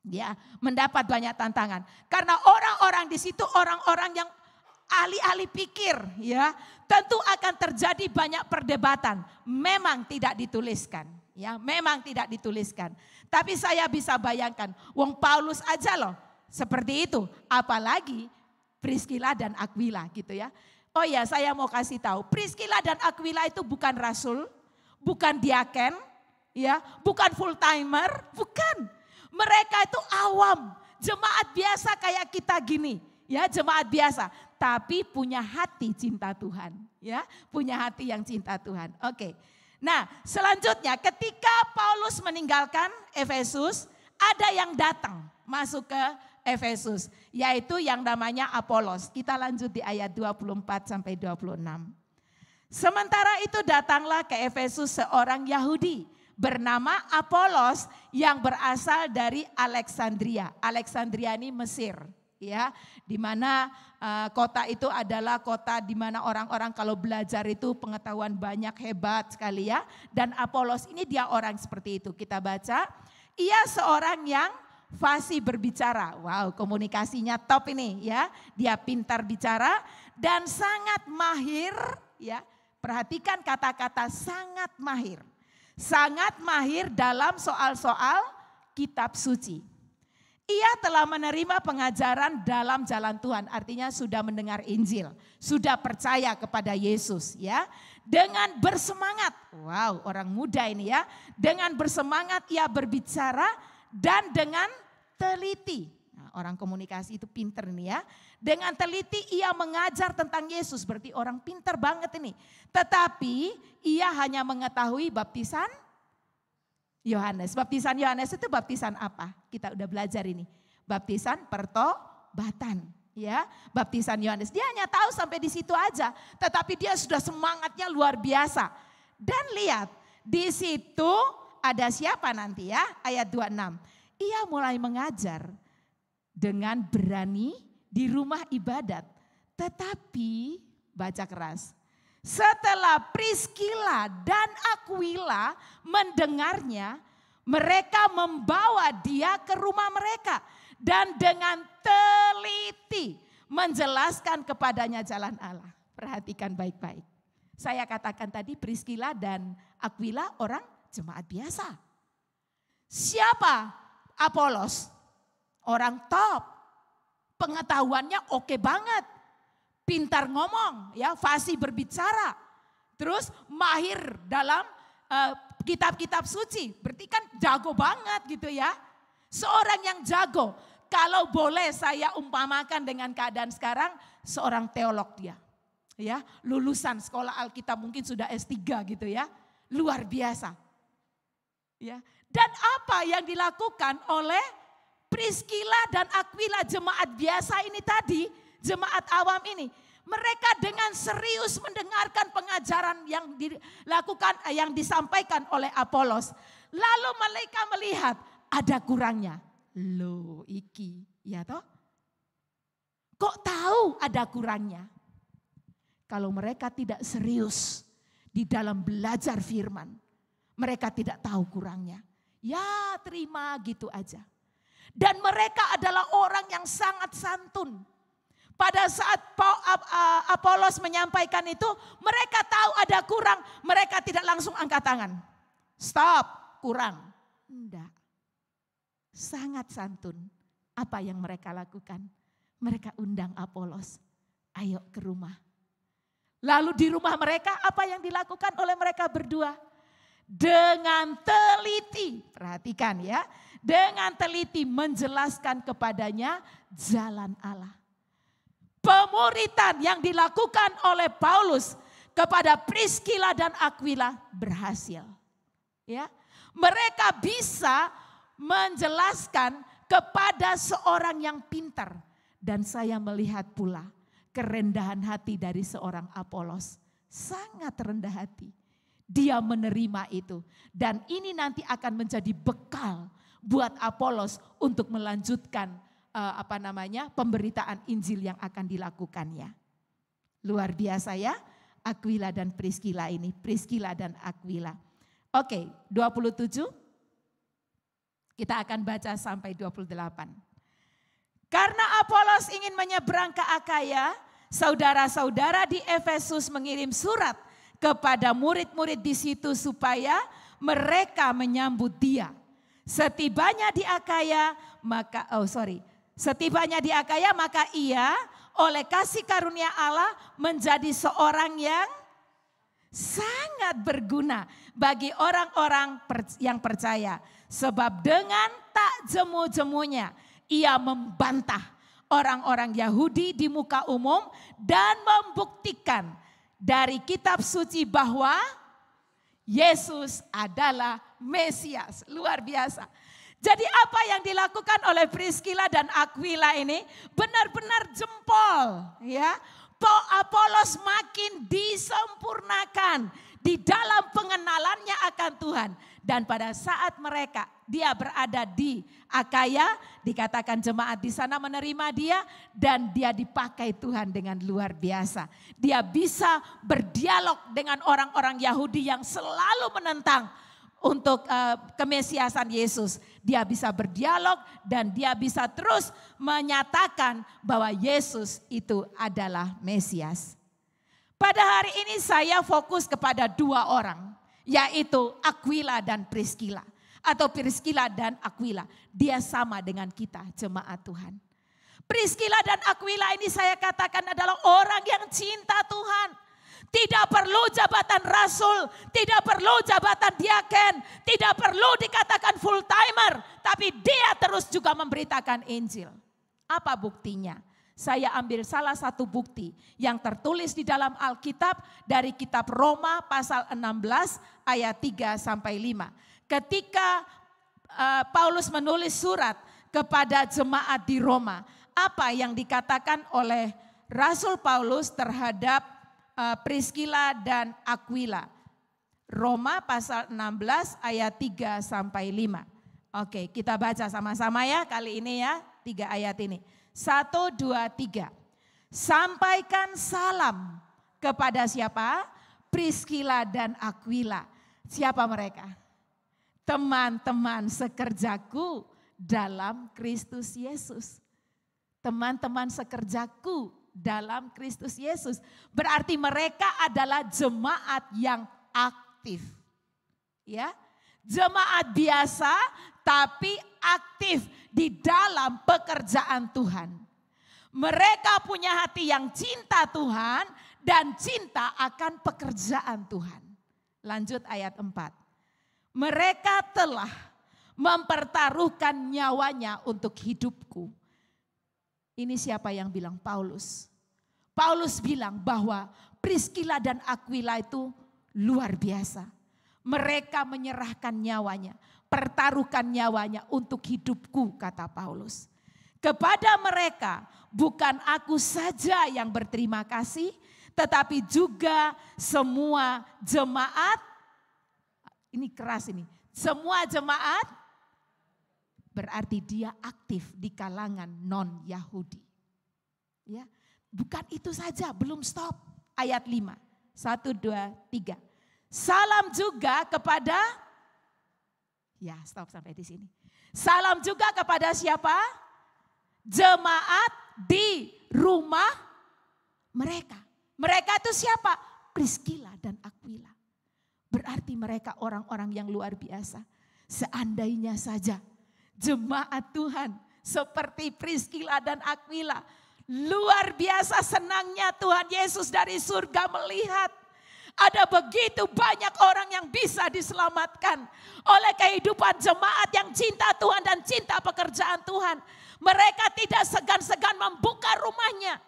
Ya, mendapat banyak tantangan. Karena orang-orang di situ orang-orang yang ahli-ahli pikir, ya. Tentu akan terjadi banyak perdebatan. Memang tidak dituliskan, ya. Memang tidak dituliskan. Tapi saya bisa bayangkan, wong Paulus aja loh seperti itu, apalagi Priscilla dan Aquila gitu ya. Oh ya, saya mau kasih tahu, Priscilla dan Aquila itu bukan rasul, bukan diaken, ya, bukan full timer, bukan. Mereka itu awam, jemaat biasa kayak kita gini, ya, jemaat biasa, tapi punya hati cinta Tuhan, ya, punya hati yang cinta Tuhan. Oke. Nah, selanjutnya ketika Paulus meninggalkan Efesus, ada yang datang masuk ke Efesus, yaitu yang namanya Apolos. Kita lanjut di ayat 24 sampai 26. Sementara itu datanglah ke Efesus seorang Yahudi bernama Apolos yang berasal dari Alexandria. Alexandria ini Mesir, ya, di mana kota itu adalah kota di mana orang-orang kalau belajar itu pengetahuan banyak, hebat sekali ya. Dan Apolos ini dia orang seperti itu. Kita baca, ia seorang yang fasih berbicara. Wow, komunikasinya top ini ya. Dia pintar bicara dan sangat mahir, ya. Perhatikan kata-kata sangat mahir. Sangat mahir dalam soal-soal kitab suci. Ia telah menerima pengajaran dalam jalan Tuhan, artinya sudah mendengar Injil, sudah percaya kepada Yesus ya. Dengan bersemangat, wow, orang muda ini ya. Dengan bersemangat ia berbicara dan dengan teliti. Nah, orang komunikasi itu pinter nih ya. Dengan teliti ia mengajar tentang Yesus, berarti orang pinter banget ini. Tetapi ia hanya mengetahui baptisan Yohanes. Baptisan Yohanes itu baptisan apa? Kita udah belajar ini. Baptisan pertobatan, ya. Baptisan Yohanes. Dia hanya tahu sampai di situ aja, tetapi dia sudah semangatnya luar biasa. Dan lihat, di situ ada siapa nanti ya? Ayat 26. Ia mulai mengajar dengan berani di rumah ibadat. Tetapi baca keras. Setelah Priscilla dan Aquila mendengarnya, mereka membawa dia ke rumah mereka dan dengan teliti menjelaskan kepadanya jalan Allah. Perhatikan baik-baik. Saya katakan tadi Priscilla dan Aquila orang jemaat biasa. Siapa Apolos? Orang top. Pengetahuannya oke banget. Pintar ngomong, ya, fasih berbicara, terus mahir dalam kitab-kitab suci, berarti kan jago banget gitu ya. Seorang yang jago, kalau boleh saya umpamakan dengan keadaan sekarang, seorang teolog dia, ya, lulusan sekolah Alkitab mungkin sudah S3 gitu ya, luar biasa, ya. Dan apa yang dilakukan oleh Priscilla dan Aquila jemaat biasa ini tadi? Jemaat awam ini, mereka dengan serius mendengarkan pengajaran yang dilakukan, yang disampaikan oleh Apolos. Lalu mereka melihat ada kurangnya. Loh iki, ya toh? Kok tahu ada kurangnya? Kalau mereka tidak serius di dalam belajar firman, mereka tidak tahu kurangnya. Ya terima gitu aja. Dan mereka adalah orang yang sangat santun. Pada saat Apolos menyampaikan itu, mereka tahu ada kurang, mereka tidak langsung angkat tangan. Stop, kurang. Enggak. Sangat santun. Apa yang mereka lakukan? Mereka undang Apolos, ayo ke rumah. Lalu di rumah mereka apa yang dilakukan oleh mereka berdua? Dengan teliti, perhatikan ya, dengan teliti menjelaskan kepadanya jalan Allah. Pemuritan yang dilakukan oleh Paulus kepada Priskila dan Aquila berhasil. Ya, mereka bisa menjelaskan kepada seorang yang pintar. Dan saya melihat pula kerendahan hati dari seorang Apolos. Sangat rendah hati. Dia menerima itu. Dan ini nanti akan menjadi bekal buat Apolos untuk melanjutkan pemberitaan Injil yang akan dilakukannya. Luar biasa ya, Aquila dan Priskila ini. Priskila dan Aquila. Oke, 27. Kita akan baca sampai 28. Karena Apolos ingin menyeberang ke Akaya, saudara-saudara di Efesus mengirim surat kepada murid-murid di situ supaya mereka menyambut dia. Setibanya di Akaya, maka ia oleh kasih karunia Allah menjadi seorang yang sangat berguna bagi orang-orang yang percaya. Sebab dengan tak jemu-jemunya ia membantah orang-orang Yahudi di muka umum dan membuktikan dari kitab suci bahwa Yesus adalah Mesias. Luar biasa. Jadi apa yang dilakukan oleh Priskila dan Aquila ini benar-benar jempol, ya. Apolos makin disempurnakan di dalam pengenalannya akan Tuhan. Dan pada saat dia berada di Akaya, dikatakan jemaat di sana menerima dia dan dia dipakai Tuhan dengan luar biasa. Dia bisa berdialog dengan orang-orang Yahudi yang selalu menentang untuk kemesiasan Yesus. Dia bisa berdialog dan dia bisa terus menyatakan bahwa Yesus itu adalah Mesias. Pada hari ini saya fokus kepada dua orang, yaitu Aquila dan Priskila. Atau Priskila dan Aquila, dia sama dengan kita jemaat Tuhan. Priskila dan Aquila ini saya katakan adalah orang yang cinta Tuhan. Tidak perlu jabatan rasul, tidak perlu jabatan diaken, tidak perlu dikatakan full timer, tapi dia terus juga memberitakan Injil. Apa buktinya? Saya ambil salah satu bukti yang tertulis di dalam Alkitab dari kitab Roma pasal 16 ayat 3 sampai 5. Ketika Paulus menulis surat kepada jemaat di Roma, apa yang dikatakan oleh Rasul Paulus terhadap Priskila dan Aquila. Roma pasal 16 ayat 3 sampai 5. Oke, kita baca sama-sama ya kali ini ya, 3 ayat ini. 1, 2, 3. Sampaikan salam kepada siapa? Priskila dan Aquila. Siapa mereka? Teman-teman sekerjaku dalam Kristus Yesus. Teman-teman sekerjaku dalam Kristus Yesus. Berarti mereka adalah jemaat yang aktif. Ya, jemaat biasa tapi aktif di dalam pekerjaan Tuhan. Mereka punya hati yang cinta Tuhan dan cinta akan pekerjaan Tuhan. Lanjut ayat 4. Mereka telah mempertaruhkan nyawanya untuk hidupku. Ini siapa yang bilang? Paulus. Paulus bilang bahwa Priskila dan Aquila itu luar biasa. Mereka menyerahkan nyawanya, pertaruhkan nyawanya untuk hidupku, kata Paulus. Kepada mereka bukan aku saja yang berterima kasih, tetapi juga semua jemaat. Ini keras ini. Semua jemaat. Berarti dia aktif di kalangan non-Yahudi. Ya, bukan itu saja, belum stop. Ayat 5. 1, 2, 3. Salam juga kepada, ya stop sampai di sini. Salam juga kepada siapa? Jemaat di rumah mereka. Mereka itu siapa? Priscilla dan Aquila. Berarti mereka orang-orang yang luar biasa. Seandainya saja jemaat Tuhan seperti Priscilla dan Aquila, luar biasa senangnya Tuhan Yesus dari surga melihat ada begitu banyak orang yang bisa diselamatkan oleh kehidupan jemaat yang cinta Tuhan dan cinta pekerjaan Tuhan. Mereka tidak segan-segan membuka rumahnya.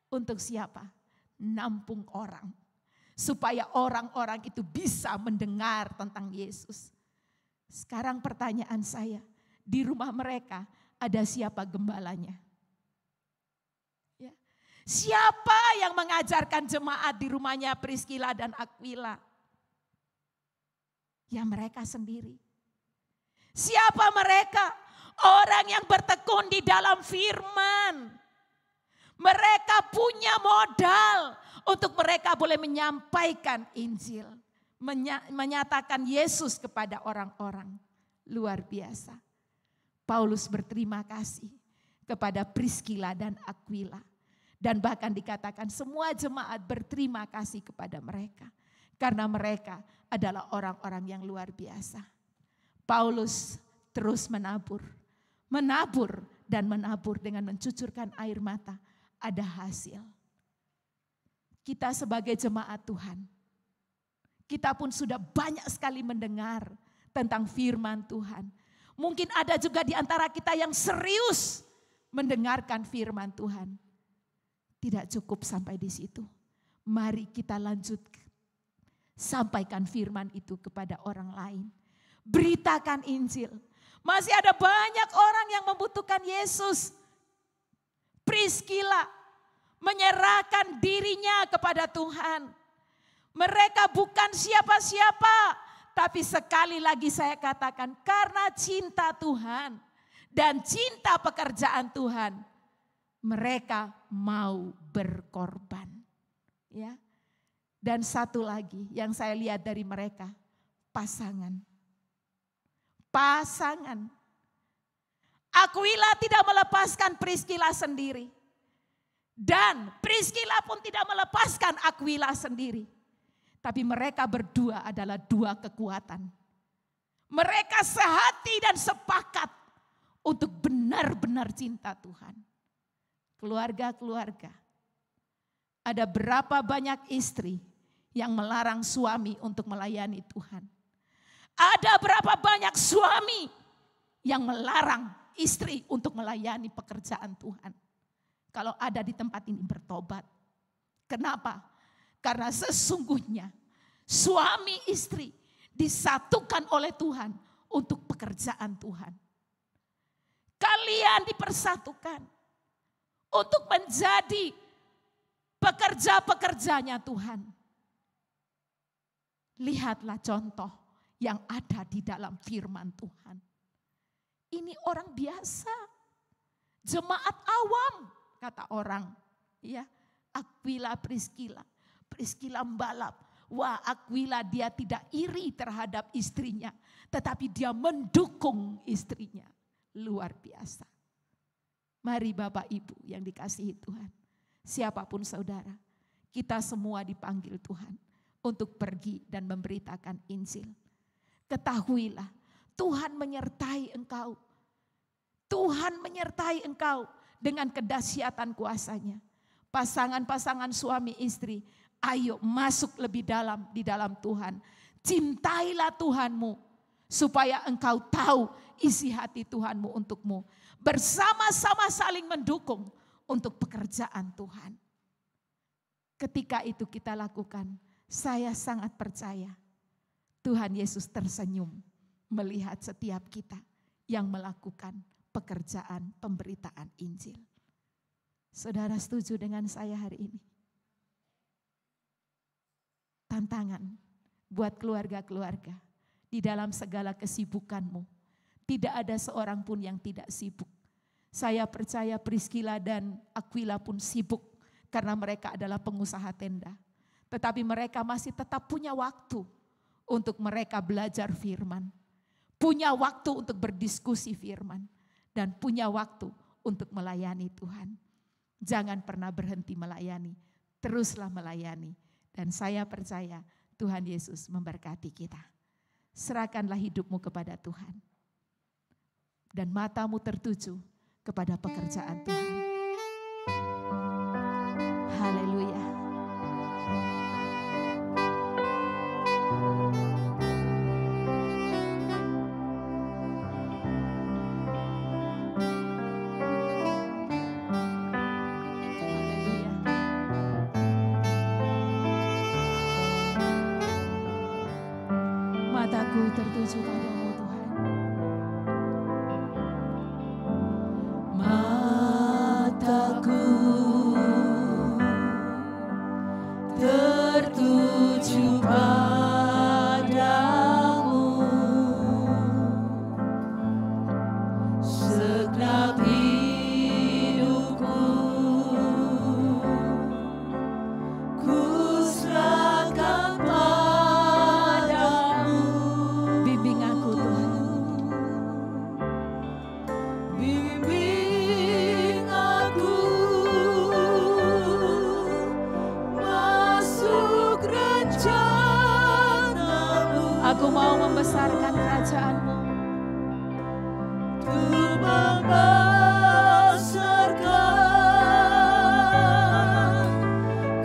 Untuk siapa? Nampung orang. Supaya orang-orang itu bisa mendengar tentang Yesus. Sekarang pertanyaan saya, di rumah mereka ada siapa gembalanya? Siapa yang mengajarkan jemaat di rumahnya Priscilla dan Aquila? Ya mereka sendiri. Siapa mereka? Orang yang bertekun di dalam firman. Mereka punya modal untuk mereka boleh menyampaikan Injil. Menyatakan Yesus kepada orang-orang. Luar biasa. Paulus berterima kasih kepada Priscilla dan Aquila. Dan bahkan dikatakan semua jemaat berterima kasih kepada mereka. Karena mereka adalah orang-orang yang luar biasa. Paulus terus menabur. Menabur dan menabur dengan mencucurkan air mata. Ada hasil. Kita sebagai jemaat Tuhan. Kita pun sudah banyak sekali mendengar tentang firman Tuhan. Mungkin ada juga di antara kita yang serius mendengarkan firman Tuhan. Tidak cukup sampai di situ. Mari kita lanjut. Sampaikan firman itu kepada orang lain. Beritakan Injil. Masih ada banyak orang yang membutuhkan Yesus. Priscilla menyerahkan dirinya kepada Tuhan. Mereka bukan siapa-siapa. Tapi sekali lagi saya katakan karena cinta Tuhan dan cinta pekerjaan Tuhan. Mereka mau berkorban. Ya. Dan satu lagi yang saya lihat dari mereka, pasangan. Pasangan. Aquila tidak melepaskan Priscilla sendiri. Dan Priscilla pun tidak melepaskan Aquila sendiri. Tapi mereka berdua adalah dua kekuatan. Mereka sehati dan sepakat untuk benar-benar cinta Tuhan. Keluarga-keluarga, ada berapa banyak istri yang melarang suami untuk melayani Tuhan? Ada berapa banyak suami yang melarang istri untuk melayani pekerjaan Tuhan? Kalau ada di tempat ini bertobat. Kenapa? Karena sesungguhnya suami istri disatukan oleh Tuhan untuk pekerjaan Tuhan. Kalian dipersatukan untuk menjadi pekerja-pekerjanya Tuhan. Lihatlah contoh yang ada di dalam firman Tuhan. Ini orang biasa, jemaat awam kata orang. Ya, Aquila, Priscilla. Priscilla membalap. Wah, Aquila dia tidak iri terhadap istrinya. Tetapi dia mendukung istrinya. Luar biasa. Mari Bapak Ibu yang dikasihi Tuhan. Siapapun saudara. Kita semua dipanggil Tuhan. Untuk pergi dan memberitakan Injil. Ketahuilah. Tuhan menyertai engkau. Tuhan menyertai engkau. Dengan kedahsyatan kuasanya. Pasangan-pasangan suami istri. Ayo masuk lebih dalam di dalam Tuhan. Cintailah Tuhanmu. Supaya engkau tahu isi hati Tuhanmu untukmu. Bersama-sama saling mendukung untuk pekerjaan Tuhan. Ketika itu kita lakukan, saya sangat percaya Tuhan Yesus tersenyum melihat setiap kita yang melakukan pekerjaan pemberitaan Injil. Saudara setuju dengan saya hari ini? Tantangan buat keluarga-keluarga di dalam segala kesibukanmu. Tidak ada seorang pun yang tidak sibuk. Saya percaya Priscilla dan Aquila pun sibuk karena mereka adalah pengusaha tenda. Tetapi mereka masih tetap punya waktu untuk mereka belajar firman. Punya waktu untuk berdiskusi firman. Dan punya waktu untuk melayani Tuhan. Jangan pernah berhenti melayani. Teruslah melayani. Dan saya percaya Tuhan Yesus memberkati kita. Serahkanlah hidupmu kepada Tuhan. Dan matamu tertuju kepada pekerjaan Tuhan. Haleluya. Mataku tertuju padamu Tuhan. Mataku tertuju padamu, segenap hidupku ku serahkan padamu. Bimbing aku Tuhan. Bimbing aku masuk rencana-Mu. Aku mau membesarkan kerajaan-Mu. Ku membesarkan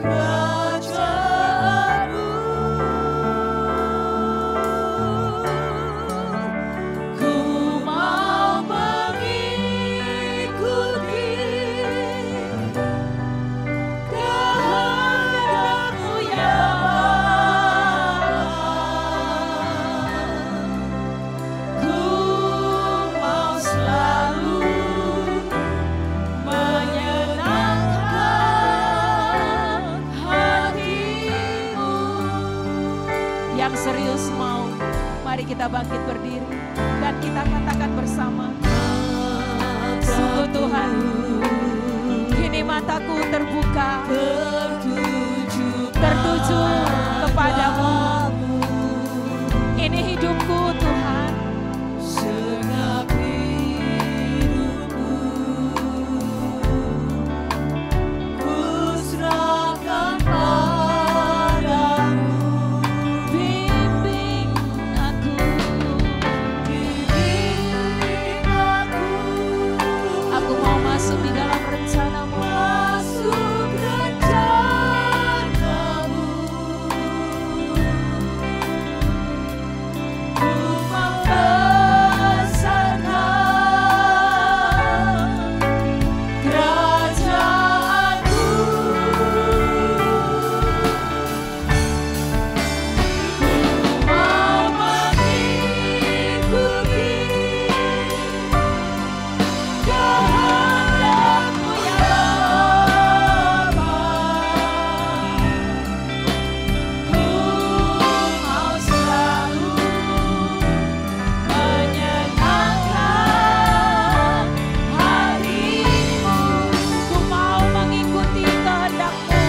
kerajaan-Mu. Ku mau mengikuti kehendak-Mu ya Bapa. Ku mau selalu menyenangkan hati-Mu. Yang serius mau, mari kita bangkit berdiri dan kita katakan bersama. Sungguh Tuhan, kini mataku terbuka, tertuju kepadamu. Ini hidupku Tuhan. Segenap hidupku ku serahkan padamu. Bimbing aku. Bimbing aku. Aku mau masuk di dalam rencana-Mu. Masuk rencana-Mu. Ku membesarkan kerajaan-Mu. Ku mau mengikuti kehendak-Mu ya Bapa. Ku mau selalu menyenangkan hati-Mu. Ku mau mengikuti kehendak-Mu.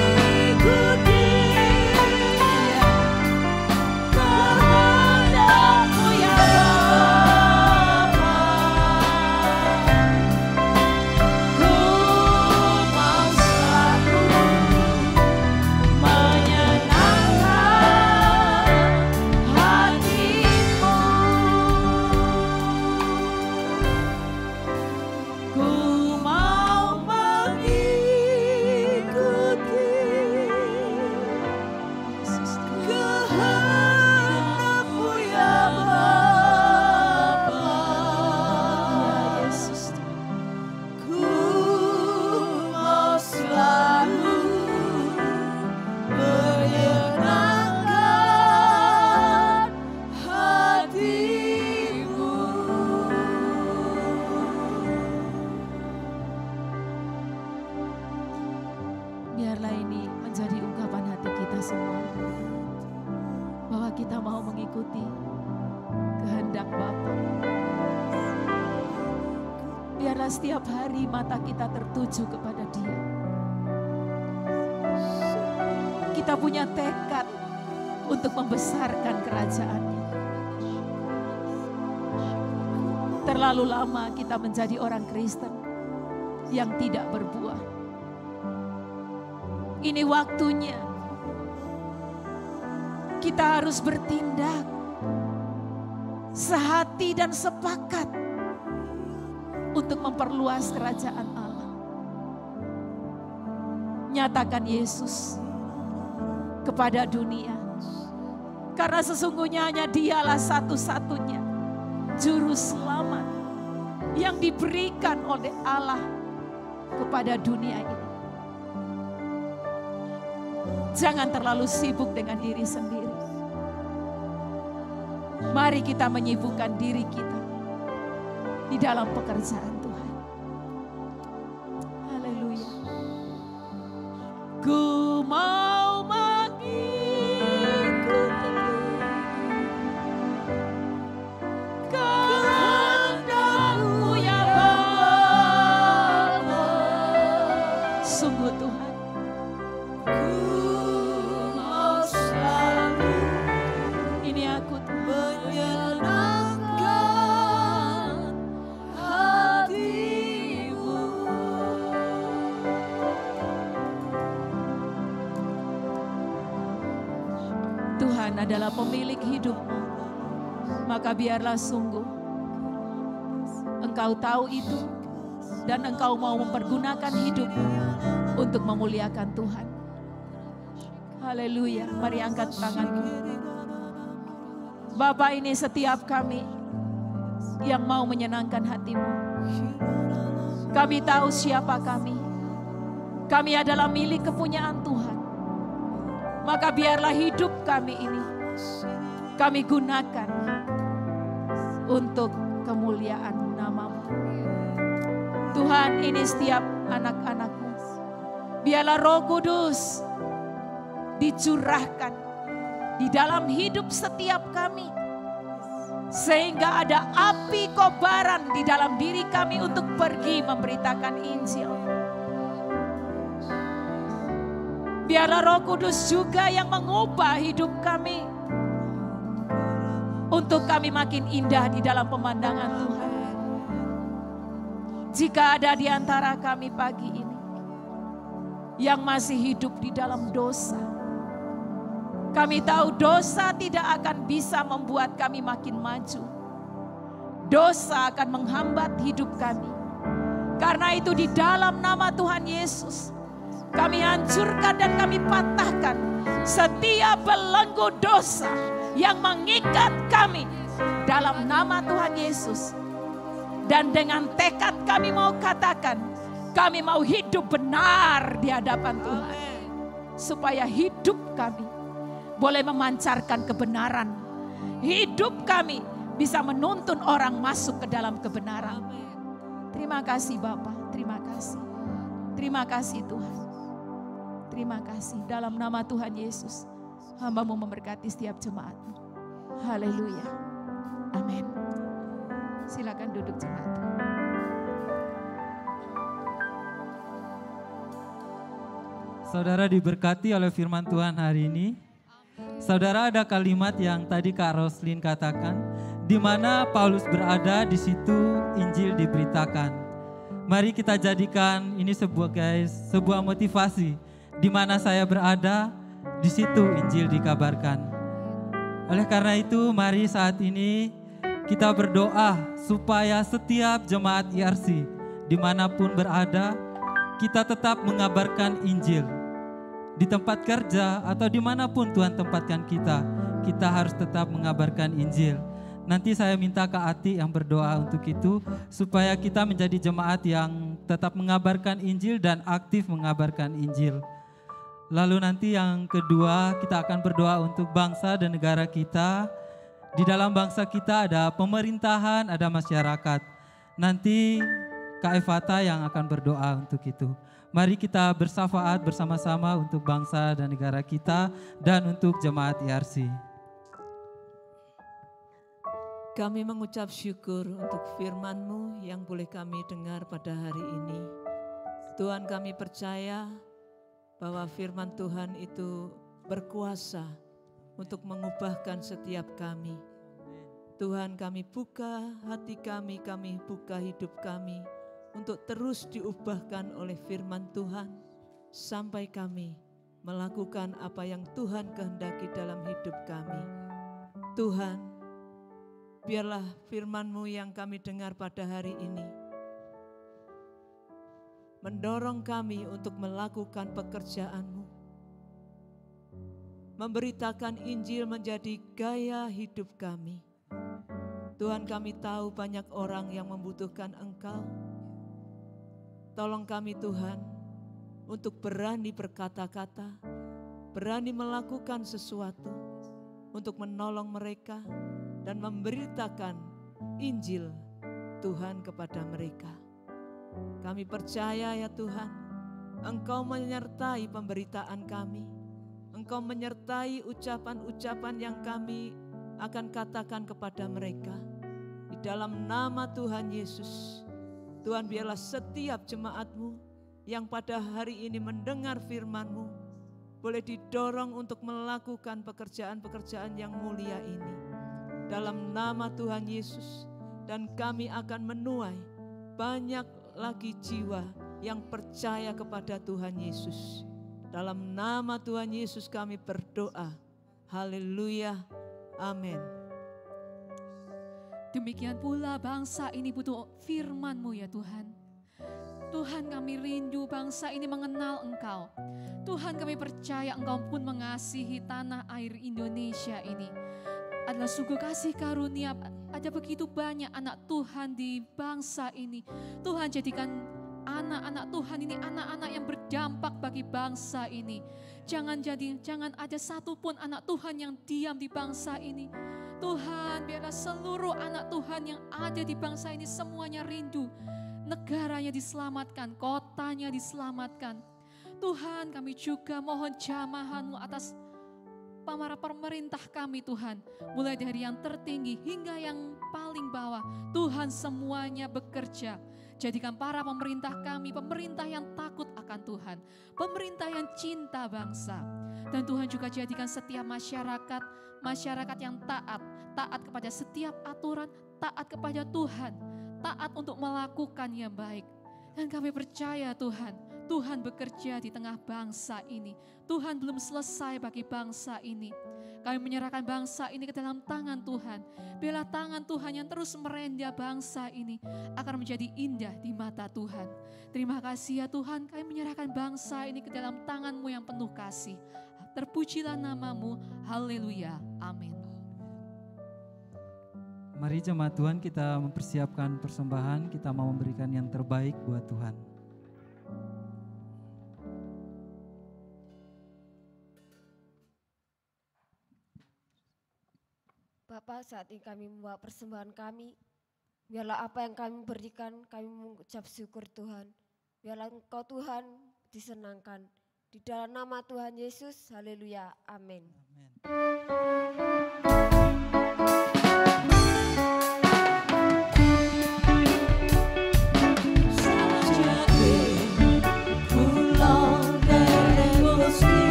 Mengikuti kehendak-Mu ya Bapa. Ku mau selalu menyenangkan hati-Mu. Ku mau mengikuti kehendak-Mu ya Bapa. Ku mau selalu menyenangkan hati-Mu. Biarlah ini menjadi ungkapan hati kita semua, bahwa kita mau mengikuti kehendak Bapa. Biarlah setiap hari mata kita tertuju kepada Dia. Kita punya tekad untuk membesarkan kerajaan-Nya. Terlalu lama kita menjadi orang Kristen yang tidak berbuah. Ini waktunya kita harus bertindak sehati dan sepakat untuk memperluas kerajaan Allah. Nyatakan Yesus kepada dunia, karena sesungguhnya hanya Dialah satu-satunya juru selamat yang diberikan oleh Allah kepada dunia ini. Jangan terlalu sibuk dengan diri sendiri. Mari kita menyibukkan diri kita di dalam pekerjaan Tuhan. Haleluya. Ku mau mengikuti kehendak-Mu ya Bapa. Sungguh Tuhan, ku mau selalu, ini aku menyenangkan hati-Mu. Tuhan adalah pemilik hidupmu, maka biarlah sungguh Engkau tahu itu dan Engkau mau mempergunakan hidupmu untuk memuliakan Tuhan. Haleluya, mari angkat tanganmu. Bapa, ini setiap kami yang mau menyenangkan hati-Mu. Kami tahu siapa kami. Kami adalah milik kepunyaan Tuhan. Maka biarlah hidup kami ini kami gunakan untuk kemuliaan nama-Mu. Tuhan, ini setiap anak-anak-Mu. Biarlah Roh Kudus dicurahkan di dalam hidup setiap kami. Sehingga ada api kobaran di dalam diri kami untuk pergi memberitakan Injil. Biarlah Roh Kudus juga yang mengubah hidup kami. Untuk kami makin indah di dalam pemandangan Tuhan. Jika ada di antara kami pagi ini yang masih hidup di dalam dosa, kami tahu dosa tidak akan bisa membuat kami makin maju. Dosa akan menghambat hidup kami. Karena itu di dalam nama Tuhan Yesus, kami hancurkan dan kami patahkan setiap belenggu dosa yang mengikat kami dalam nama Tuhan Yesus. Dan dengan tekad kami mau katakan, kami mau hidup benar di hadapan Tuhan. Supaya hidup kami boleh memancarkan kebenaran. Hidup kami bisa menuntun orang masuk ke dalam kebenaran. Terima kasih Bapa, terima kasih. Terima kasih Tuhan. Terima kasih. Dalam nama Tuhan Yesus, hamba-Mu memberkati setiap jemaat-Mu. Haleluya. Amin. Silakan duduk jemaat. Saudara diberkati oleh firman Tuhan hari ini. Saudara, ada kalimat yang tadi Kak Roslin katakan, di mana Paulus berada, di situ Injil diberitakan. Mari kita jadikan ini sebuah motivasi. Di mana saya berada, di situ Injil dikabarkan. Oleh karena itu, mari saat ini kita berdoa supaya setiap jemaat IRC dimanapun berada, kita tetap mengabarkan Injil. Di tempat kerja atau dimanapun Tuhan tempatkan kita harus tetap mengabarkan Injil. Nanti saya minta Kak Ati yang berdoa untuk itu, supaya kita menjadi jemaat yang tetap mengabarkan Injil dan aktif mengabarkan Injil. Lalu nanti yang kedua, kita akan berdoa untuk bangsa dan negara kita. Di dalam bangsa kita ada pemerintahan, ada masyarakat. Nanti Kak Evata yang akan berdoa untuk itu. Mari kita bersafaat bersama-sama untuk bangsa dan negara kita dan untuk jemaat IRC. Kami mengucap syukur untuk firman-Mu yang boleh kami dengar pada hari ini. Tuhan, kami percaya bahwa firman Tuhan itu berkuasa untuk mengubahkan setiap kami. Tuhan, kami buka hati kami buka hidup kami untuk terus diubahkan oleh firman Tuhan sampai kami melakukan apa yang Tuhan kehendaki dalam hidup kami. Tuhan, biarlah firman-Mu yang kami dengar pada hari ini mendorong kami untuk melakukan pekerjaan-Mu. Memberitakan Injil menjadi gaya hidup kami. Tuhan, kami tahu banyak orang yang membutuhkan Engkau. Tolong kami Tuhan untuk berani berkata-kata, berani melakukan sesuatu untuk menolong mereka dan memberitakan Injil Tuhan kepada mereka. Kami percaya ya Tuhan, Engkau menyertai pemberitaan kami. Engkau menyertai ucapan-ucapan yang kami akan katakan kepada mereka. Di dalam nama Tuhan Yesus, Tuhan, biarlah setiap jemaat-Mu yang pada hari ini mendengar firman-Mu boleh didorong untuk melakukan pekerjaan-pekerjaan yang mulia ini. Dalam nama Tuhan Yesus, dan kami akan menuai banyak lagi jiwa yang percaya kepada Tuhan Yesus. Dalam nama Tuhan Yesus kami berdoa. Haleluya. Amin. Demikian pula bangsa ini butuh firman-Mu ya Tuhan. Tuhan, kami rindu bangsa ini mengenal Engkau. Tuhan, kami percaya Engkau pun mengasihi tanah air Indonesia ini. Adalah sungguh kasih karunia, ada begitu banyak anak Tuhan di bangsa ini. Tuhan, jadikan anak-anak Tuhan ini anak-anak yang berdampak bagi bangsa ini. Jangan ada satupun anak Tuhan yang diam di bangsa ini. Tuhan, biarlah seluruh anak Tuhan yang ada di bangsa ini semuanya rindu. Negaranya diselamatkan, kotanya diselamatkan. Tuhan, kami juga mohon jamahan-Mu atas para pemerintah kami Tuhan. Mulai dari yang tertinggi hingga yang paling bawah. Tuhan, semuanya bekerja. Jadikan para pemerintah kami, pemerintah yang takut akan Tuhan. Pemerintah yang cinta bangsa. Dan Tuhan juga jadikan setiap masyarakat yang taat kepada setiap aturan, taat kepada Tuhan, taat untuk melakukan yang baik. Dan kami percaya Tuhan, Tuhan bekerja di tengah bangsa ini. Tuhan belum selesai bagi bangsa ini. Kami menyerahkan bangsa ini ke dalam tangan Tuhan. Biarlah tangan Tuhan yang terus merenda bangsa ini akan menjadi indah di mata Tuhan. Terima kasih ya Tuhan, kami menyerahkan bangsa ini ke dalam tangan-Mu yang penuh kasih. Terpujilah nama-Mu, haleluya, amin. Mari jemaat Tuhan, kita mempersiapkan persembahan, kita mau memberikan yang terbaik buat Tuhan. Bapak, saat ini kami membawa persembahan kami. Biarlah apa yang kami berikan, kami mengucap syukur Tuhan. Biarlah Engkau Tuhan disenangkan. Di dalam nama Tuhan Yesus, haleluya, amin. Ku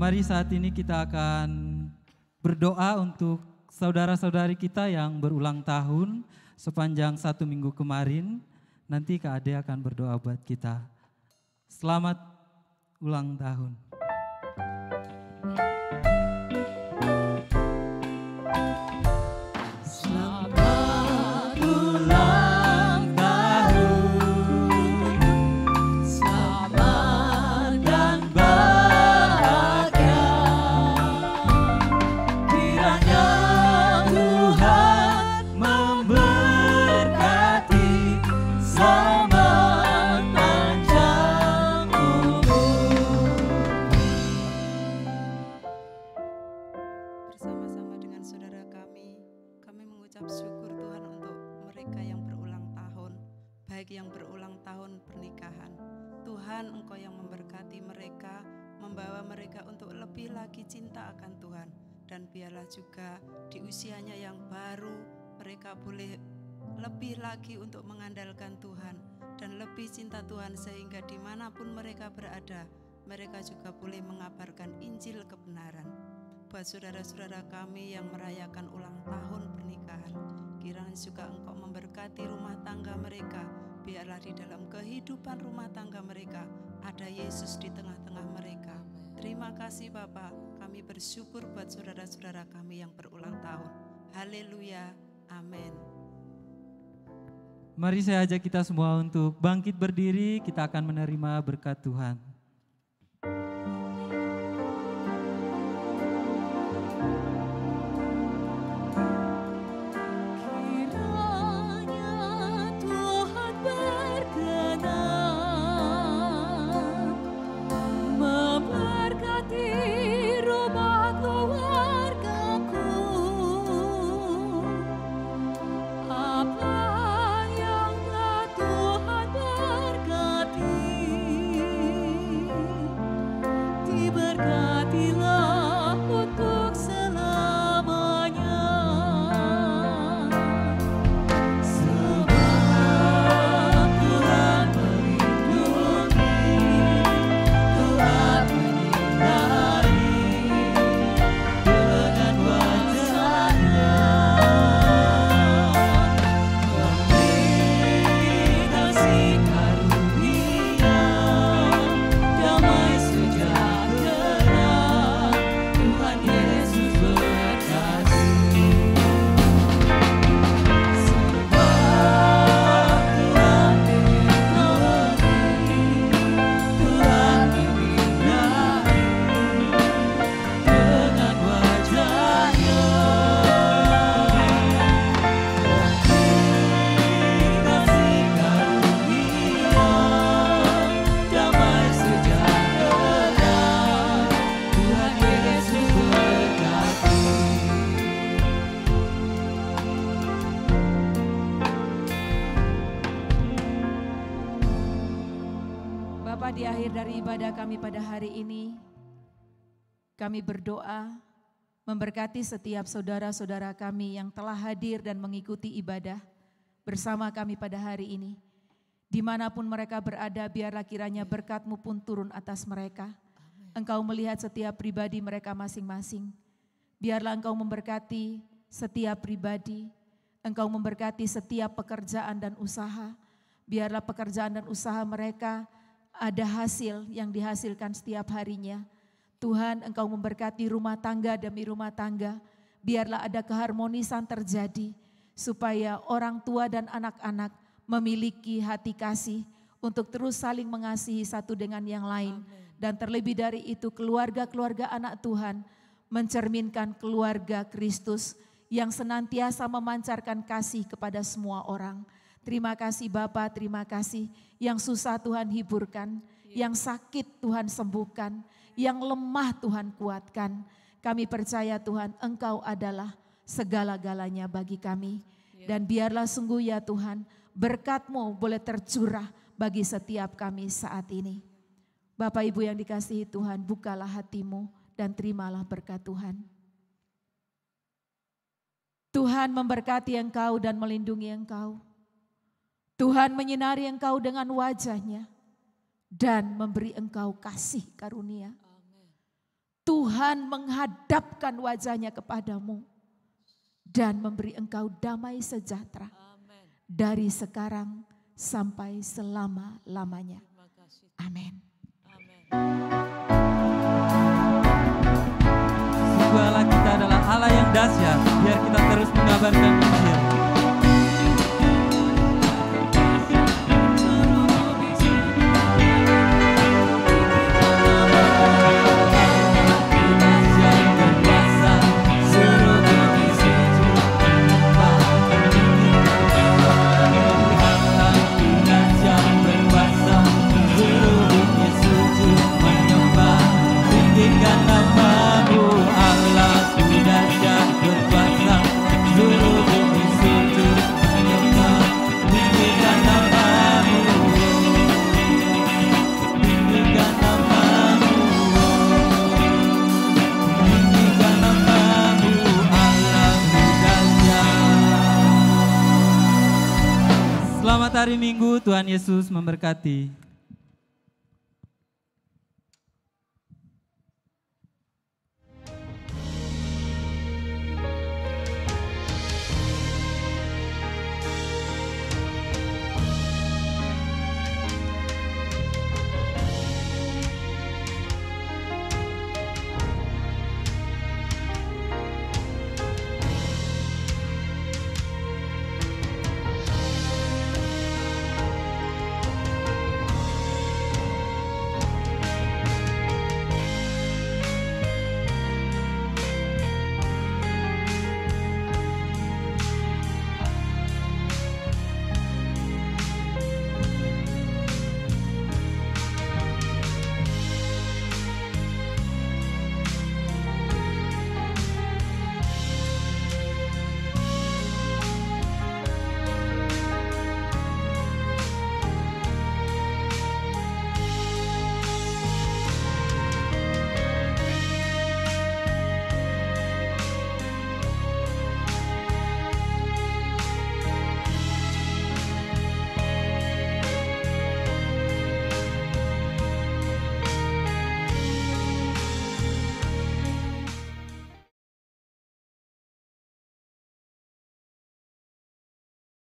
Mari saat ini kita akan berdoa untuk saudara-saudari kita yang berulang tahun sepanjang 1 minggu kemarin. Nanti Kak Ade akan berdoa buat kita. Selamat ulang tahun. Selamat ulang tahun, selamat dan bahagia. Kiranya Tuhan memberkati selamat panjang umur. Bersama-sama dengan saudara kami mengucap syukur Tuhan untuk mereka yang berulang tahun, baik yang berulang tahun pernikahan. Tuhan, Engkau yang memberkati mereka, membawa mereka untuk lebih lagi cinta akan Tuhan. Dan biarlah juga di usianya yang baru, mereka boleh lebih lagi untuk mengandalkan Tuhan dan lebih cinta Tuhan, sehingga dimanapun mereka berada, mereka juga boleh mengabarkan Injil kebenaran. Buat saudara-saudara kami yang merayakan ulang tahun pernikahan, kiranya juga Engkau memberkati rumah tangga mereka. Biarlah di dalam kehidupan rumah tangga mereka ada Yesus di tengah-tengah mereka. Terima kasih Bapa, kami bersyukur buat saudara-saudara kami yang berulang tahun. Haleluya, amin. Mari saya ajak kita semua untuk bangkit berdiri, kita akan menerima berkat Tuhan. Kiranya Tuhan berkenan memberkati rumah keluargaku. Apa yang telah Tuhan berkati, diberkatilah untuk selamanya. Sebab Tuhan melindungi, Tuhan menyinari dengan wajah-Nya, memberi kasih karunia, damai sejahtera. Tuhan Yesus berkati. Sebab Tuhan melindungi, Tuhan menyinari dengan wajah-Nya, memberi kasih karunia, damai sejahtera. Tuhan Yesus berkati. Bapak, di akhir dari ibadah kami pada hari ini, kami berdoa memberkati setiap saudara-saudara kami yang telah hadir dan mengikuti ibadah bersama kami pada hari ini. Dimanapun mereka berada, biarlah kiranya berkat-Mu pun turun atas mereka. Engkau melihat setiap pribadi mereka masing-masing. Biarlah Engkau memberkati setiap pribadi. Engkau memberkati setiap pekerjaan dan usaha. Biarlah pekerjaan dan usaha mereka ada hasil yang dihasilkan setiap harinya. Tuhan, Engkau memberkati rumah tangga demi rumah tangga. Biarlah ada keharmonisan terjadi, supaya orang tua dan anak-anak memiliki hati kasih untuk terus saling mengasihi satu dengan yang lain. Dan terlebih dari itu, keluarga-keluarga anak Tuhan mencerminkan keluarga Kristus yang senantiasa memancarkan kasih kepada semua orang. Terima kasih Bapa, terima kasih. Yang susah Tuhan hiburkan, yang sakit Tuhan sembuhkan, yang lemah Tuhan kuatkan. Kami percaya Tuhan, Engkau adalah segala-galanya bagi kami. Dan biarlah sungguh ya Tuhan, berkat-Mu boleh tercurah bagi setiap kami saat ini. Bapak Ibu yang dikasihi Tuhan, bukalah hatimu dan terimalah berkat Tuhan. Tuhan memberkati engkau dan melindungi engkau. Tuhan menyinari engkau dengan wajah-Nya dan memberi engkau kasih karunia. Tuhan menghadapkan wajahnya kepadamu dan memberi engkau damai sejahtera dari sekarang sampai selama-lamanya. Amin. Sungguh Allah kita adalah Allah yang dahsyat. Biar kita terus mengabarkan Injil. Selamat hari Minggu, Tuhan Yesus memberkati.